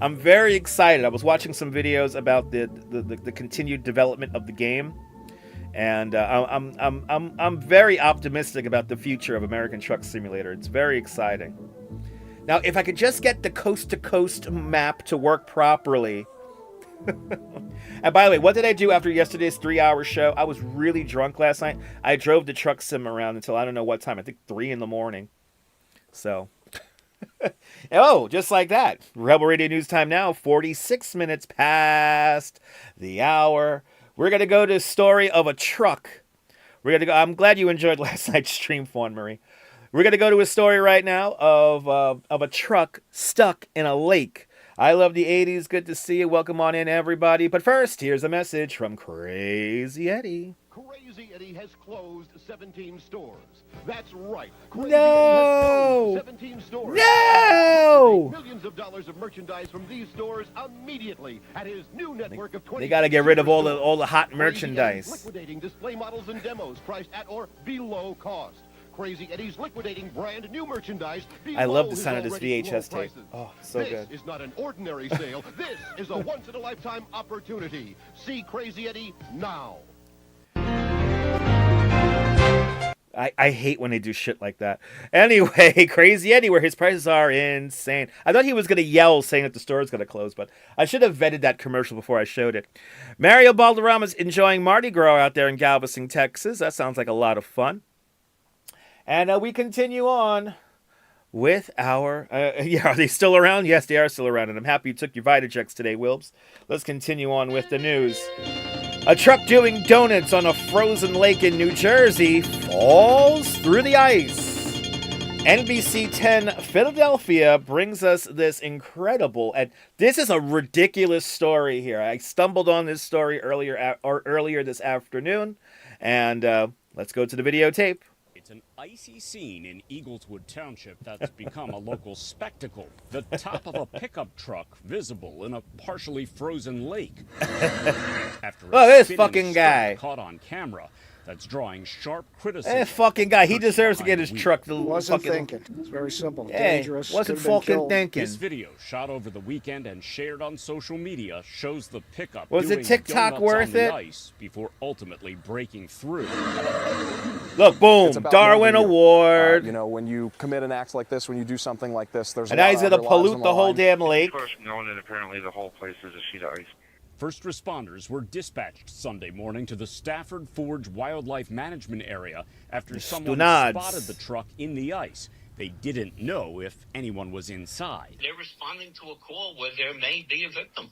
I'm very excited. I was watching some videos about the continued development of the game, and I'm very optimistic about the future of American Truck Simulator. It's very exciting. Now, if I could just get the coast-to-coast map to work properly. And by the way, what did I do after yesterday's 3-hour show? I was really drunk last night. I drove the truck sim around until I don't know what time. I think 3 in the morning. So, oh, just like that. Rebel Radio News time now, 46 minutes past the hour. We're going to go to a story of a truck. We're going to go. I'm glad you enjoyed last night's stream, Fawn Marie. We're going to go to a story right now of a truck stuck in a lake. I love the 80s. Good to see you. Welcome on in, everybody. But first, here's a message from Crazy Eddie. Crazy Eddie has closed 17 stores. That's right. No! 17 stores. No! Millions of dollars of merchandise from these stores immediately at his new network of 20. They got to get rid of all the hot merchandise. Liquidating display models and demos priced at or below cost. Crazy Eddie's liquidating brand new merchandise. I love the sound of this VHS tape. Oh, so good. This is not an ordinary sale. This is a once-in-a-lifetime opportunity. See Crazy Eddie now. I hate when they do shit like that. Anyway, Crazy Eddie, where his prices are insane. I thought he was going to yell saying that the store is going to close, but I should have vetted that commercial before I showed it. Mario Balderrama's enjoying Mardi Gras out there in Galveston, Texas. That sounds like a lot of fun. And we continue on with our... yeah, are they still around? Yes, they are still around, and I'm happy you took your Vitajex today, Wilbs. Let's continue on with the news. A truck doing donuts on a frozen lake in New Jersey falls through the ice. NBC 10 Philadelphia brings us this incredible... and this is a ridiculous story here. I stumbled on this story earlier this afternoon, and let's go to the videotape. It's an icy scene in Eagleswood Township that's become a local spectacle. The top of a pickup truck visible in a partially frozen lake. After this fucking guy caught on camera, that's drawing sharp criticism. This fucking guy, he deserves to get his truck. Wasn't thinking. It's very simple. Hey, dangerous. wasn't fucking thinking. This video, shot over the weekend and shared on social media, shows the pickup was doing it TikTok donuts worth on the it? ice before ultimately breaking through. Look, boom, Darwin Award. You know, when you commit an act like this, when you do something like this, there's and now he's going to pollute the whole damn lake. First known that apparently the whole place is a sheet of ice. First responders were dispatched Sunday morning to the Stafford Forge Wildlife Management Area after someone spotted the truck in the ice. They didn't know if anyone was inside. They're responding to a call where there may be a victim.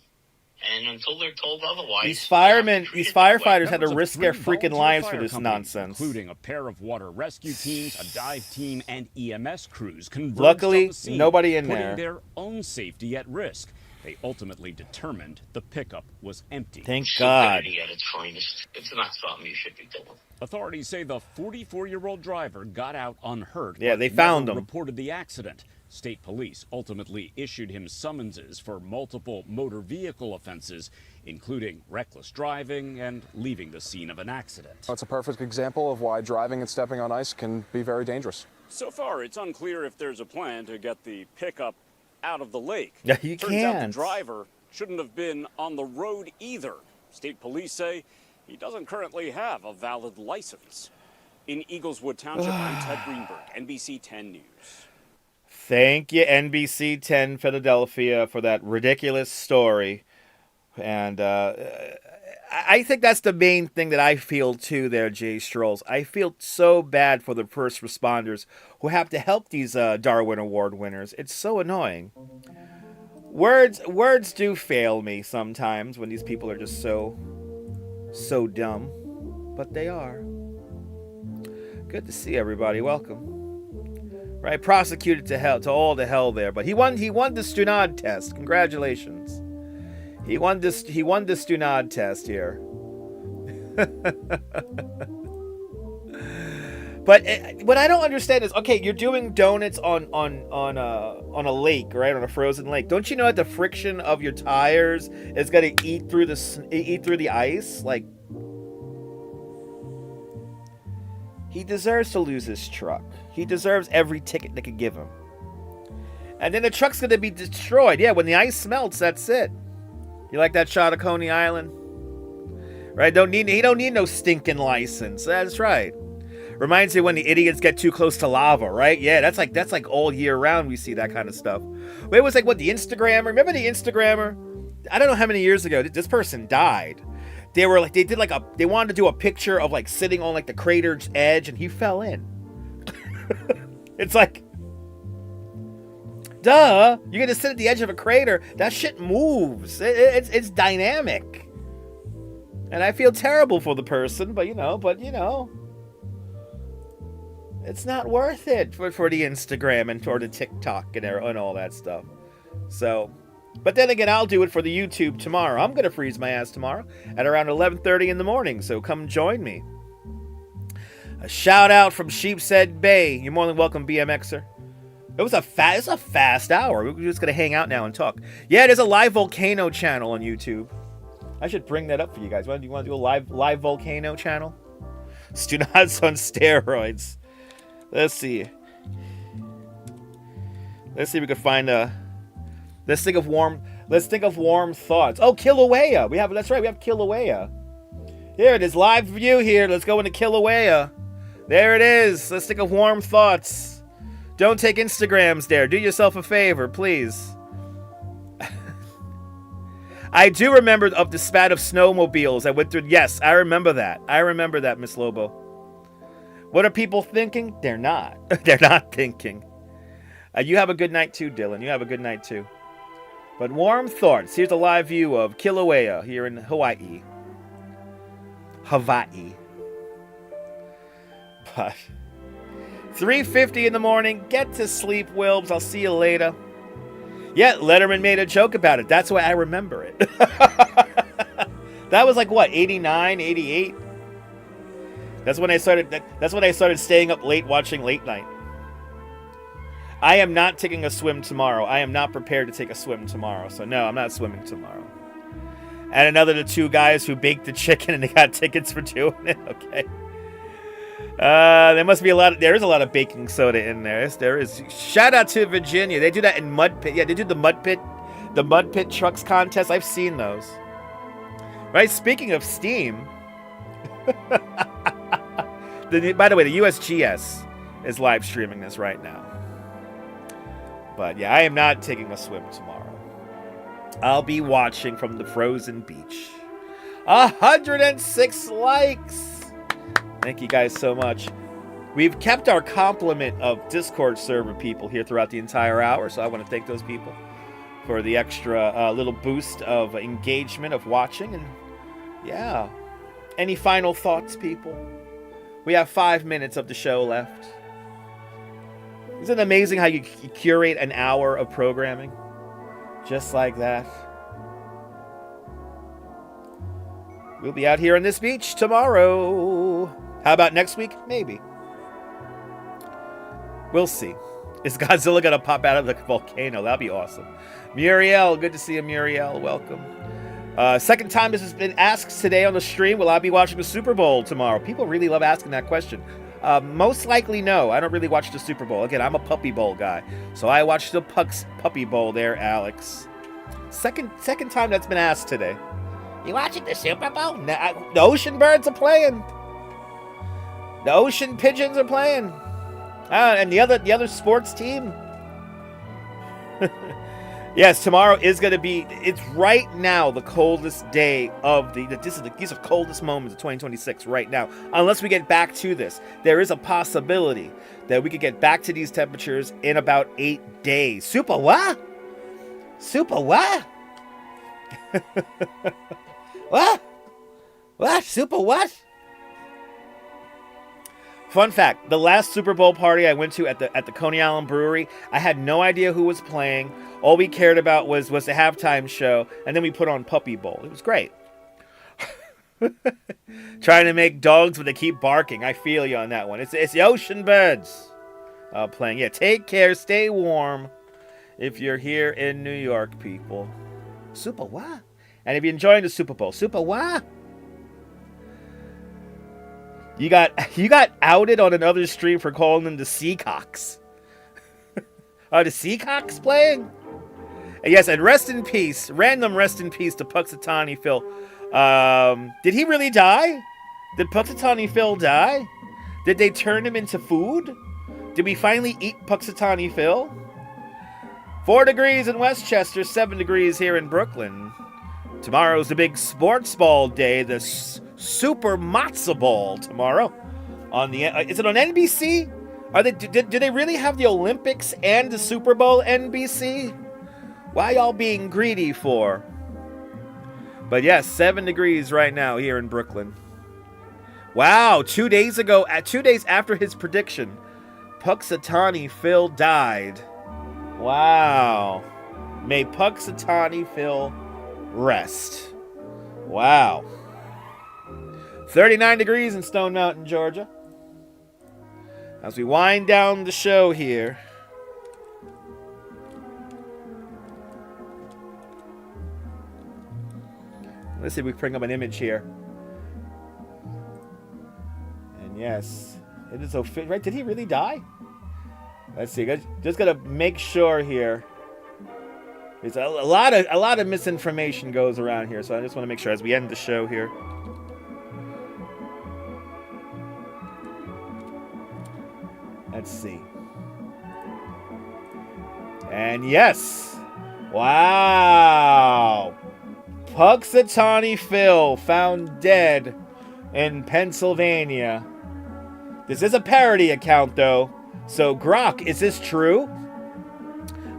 And until they're told otherwise... These firefighters had to risk their freaking lives for this nonsense. Including a pair of water rescue teams, a dive team, and EMS crews converged Luckily, on the scene, nobody in putting there. their own safety at risk. They ultimately determined the pickup was empty. Thank God. Stupidity at its finest. It's not something you should be doing. Authorities say the 44-year-old driver got out unhurt. Yeah, but they found never him. Reported the accident. State police ultimately issued him summonses for multiple motor vehicle offenses, including reckless driving and leaving the scene of an accident. It's a perfect example of why driving and stepping on ice can be very dangerous. So far, it's unclear if there's a plan to get the pickup out of the lake. Yeah, you Turns out the can't. driver shouldn't have been on the road either. State police say he doesn't currently have a valid license. In Eagleswood Township, I'm Ted Greenberg, NBC 10 News. Thank you, NBC 10 Philadelphia, for that ridiculous story. And I think that's the main thing that I feel too there, Jay Strolls. I feel so bad for the first responders who have to help these Darwin Award winners. It's so annoying. Words do fail me sometimes when these people are just so dumb. But they are. Good to see everybody. Welcome. Right, prosecuted to all the hell there, but he won the Stunad test. Congratulations. He won the Stunad test here. But what I don't understand is, okay, you're doing donuts on a lake, right? On a frozen lake. Don't you know that the friction of your tires is going to eat through the ice? Like, he deserves to lose his truck. He deserves every ticket they could give him. And then the truck's going to be destroyed. Yeah, when the ice melts, that's it. You like that shot of Coney Island? Right? He don't need no stinking license. That's right. Reminds you when the idiots get too close to lava, right? Yeah, that's like all year round we see that kind of stuff. Wait, it was like what, the Instagrammer? Remember the Instagrammer? I don't know how many years ago this person died. They wanted to do a picture of like sitting on like the crater's edge, and he fell in. It's like, duh, you're gonna sit at the edge of a crater. That shit moves. It's dynamic. And I feel terrible for the person, but you know, it's not worth it for the Instagram and for the TikTok and all that stuff. So, but then again, I'll do it for the YouTube tomorrow. I'm gonna freeze my ass tomorrow at around 11:30 in the morning. So come join me. A shout out from Sheepshead Bay. You're more than welcome, BMXer. It was a fast hour. We're just gonna hang out now and talk. Yeah, there's a live volcano channel on YouTube. I should bring that up for you guys. Do you want to do a live volcano channel? Stunads on steroids. Let's see. Let's see if we can find a. Let's think of warm thoughts. Oh, Kilauea. That's right. We have Kilauea. Here it is, live view here. Let's go into Kilauea. There it is. Let's think of warm thoughts. Don't take Instagrams there. Do yourself a favor, please. I do remember of the spat of snowmobiles that went through. Yes, I remember that. Miss Lobo. What are people thinking? They're not. They're not thinking. You have a good night too, Dylan. You have a good night too. But warm thoughts. Here's a live view of Kilauea here in Hawaii. But 3:50 in the morning. Get to sleep, Wilbs. I'll see you later. Yeah, Letterman made a joke about it. That's why I remember it. That was like what, 89, 88? That's when I started staying up late watching Late Night. I am not taking a swim tomorrow. I am not prepared to take a swim tomorrow. So no, I'm not swimming tomorrow. And another the two guys who baked the chicken and they got tickets for doing it. Okay. There must be there is a lot of baking soda in there. Yes, there is. Shout out to Virginia. They do that in Mud Pit. Yeah, they do the Mud Pit trucks contest. I've seen those. Right, speaking of steam. By the way, the USGS is live streaming this right now. But yeah, I am not taking a swim tomorrow. I'll be watching from the frozen beach. 106 likes. Thank you guys so much. We've kept our complement of Discord server people here throughout the entire hour, so I want to thank those people for the extra little boost of engagement, of watching. And yeah, any final thoughts, people? We have 5 minutes of the show left. Isn't it amazing how you curate an hour of programming? Just like that. We'll be out here on this beach tomorrow. How about next week? Maybe. We'll see. Is Godzilla going to pop out of the volcano? That'd be awesome. Muriel, good to see you, Muriel. Welcome. Second time this has been asked today on the stream. Will I be watching the Super Bowl tomorrow? People really love asking that question. Most likely, no. I don't really watch the Super Bowl. Again, I'm a Puppy Bowl guy. So I watched the Puppy Bowl there, Alex. Second time that's been asked today. You watching the Super Bowl? The ocean birds are playing. The ocean pigeons are playing. And the other sports team. Yes, tomorrow is going to be, it's right now the coldest day of these are coldest moments of 2026 right now. Unless we get back to this. There is a possibility that we could get back to these temperatures in about 8 days. Super what? Super what? What? What? Super what? Fun fact, the last Super Bowl party I went to at the Coney Island Brewery, I had no idea who was playing. All we cared about was the halftime show, and then we put on Puppy Bowl. It was great. Trying to make dogs, but they keep barking. I feel you on that one. It's the ocean birds playing. Yeah, take care, stay warm if you're here in New York, people. Super what? And if you're enjoying the Super Bowl, Super what? You got outed on another stream for calling them the Seacocks. Are the Seacocks playing? And yes, and rest in peace, random rest in peace to Puxatawny Phil. Did he really die? Did Puxatawny Phil die? Did they turn him into food? Did we finally eat Puxatawny Phil? 4 degrees in Westchester, 7 degrees here in Brooklyn. Tomorrow's the big sports ball day, the Super Matzo Ball tomorrow. Is it on NBC? Do they really have the Olympics and the Super Bowl NBC? Why y'all being greedy for? But yes, 7 degrees right now here in Brooklyn. Wow, 2 days ago, 2 days after his prediction, Puxatawny Phil died. Wow. May Puxatawny Phil rest. Wow. 39 degrees in Stone Mountain, Georgia. As we wind down the show here. Let's see if we can bring up an image here. And yes, it is so fit. Right? Did he really die? Let's see. Just gotta make sure here. There's a lot of misinformation goes around here, so I just want to make sure as we end the show here. Let's see. And yes. Wow. Puxatawny Phil found dead in Pennsylvania. This is a parody account, though. So, Grok, is this true?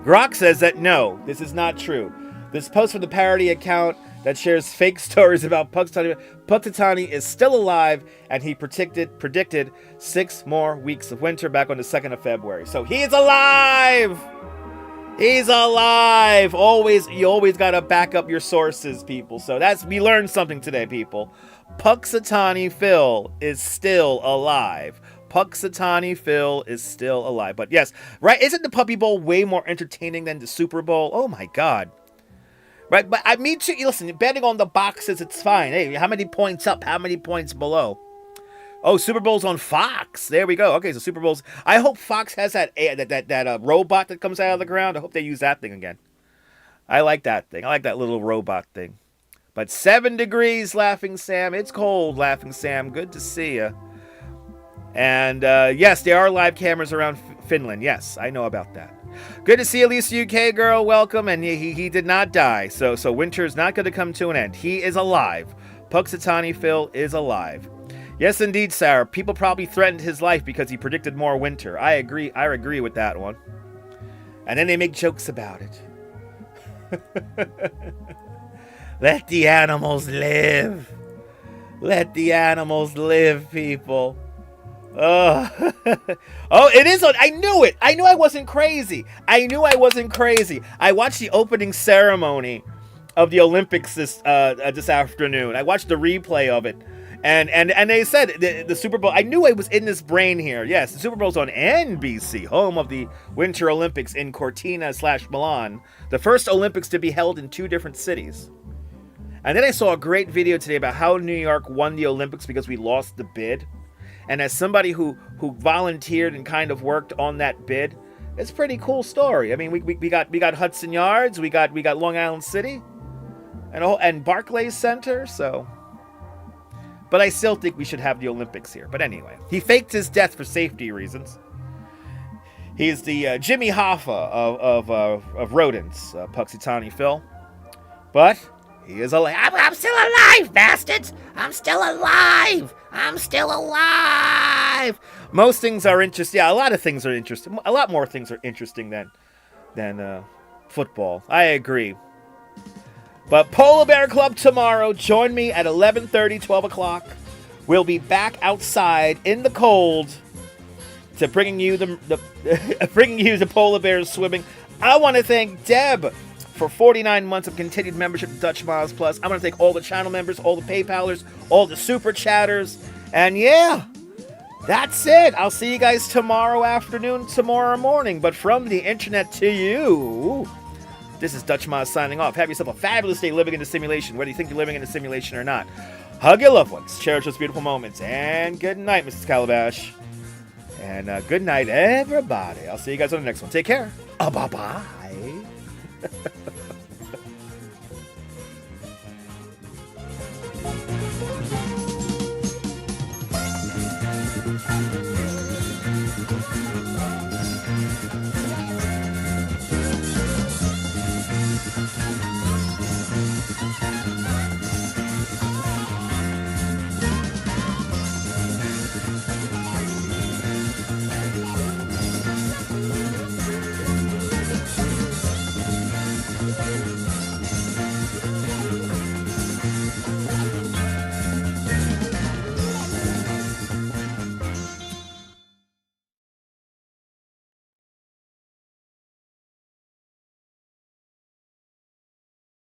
Grok says that no, this is not true. This post from the parody account that shares fake stories about Puxatawny is still alive, and he predicted 6 more weeks of winter back on the 2nd of February. So he's alive! He's alive! You always gotta back up your sources, people. So we learned something today, people. Puxatawny Phil is still alive. Puxatawny Phil is still alive. But yes, right? Isn't the Puppy Bowl way more entertaining than the Super Bowl? Oh my God. Right, but I mean, listen, betting on the boxes, it's fine. Hey, how many points up? How many points below? Oh, Super Bowl's on Fox. There we go. Okay, so Super Bowl's. I hope Fox has that robot that comes out of the ground. I hope they use that thing again. I like that thing. I like that little robot thing. But 7 degrees, Laughing Sam. It's cold, Laughing Sam. Good to see you. And yes, there are live cameras around Finland. Yes, I know about that. Good to see Elise UK girl. Welcome. And he did not die. So winter is not going to come to an end. He is alive. Puxatawny Phil is alive. Yes, indeed, Sarah. People probably threatened his life because he predicted more winter. I agree. I agree with that one. And then they make jokes about it. Let the animals live. Let the animals live, people. Oh, it is on. I knew it. I knew I wasn't crazy. I watched the opening ceremony of the Olympics this afternoon. I watched the replay of it. And they said the Super Bowl. I knew it was in this brain here. Yes, the Super Bowl's on NBC, home of the Winter Olympics in Cortina/Milan. The first Olympics to be held in 2 different cities. And then I saw a great video today about how New York won the Olympics because we lost the bid. And as somebody who volunteered and kind of worked on that bid, it's a pretty cool story. I mean, we got Hudson Yards, we got Long Island City, and Barclays Center. So, but I still think we should have the Olympics here. But anyway, he faked his death for safety reasons. He's the Jimmy Hoffa of rodents, Puxatawny Phil. But he is alive. I'm still alive, bastards! I'm still alive! I'm still alive! Most things are interesting. Yeah, a lot of things are interesting. A lot more things are interesting than football. I agree. But Polar Bear Club tomorrow. Join me at 11:30, 12 o'clock. We'll be back outside in the cold to bringing you the polar bears swimming. I want to thank Deb for 49 months of continued membership to Dutch Miles Plus. I want to thank all the channel members, all the PayPalers, all the super chatters. And yeah, that's it. I'll see you guys tomorrow afternoon, tomorrow morning. But from the internet to you, this is Dutch Miles signing off. Have yourself a fabulous day living in the simulation, whether you think you're living in a simulation or not. Hug your loved ones. Cherish those beautiful moments. And good night, Mrs. Calabash. And good night, everybody. I'll see you guys on the next one. Take care. Bye-bye.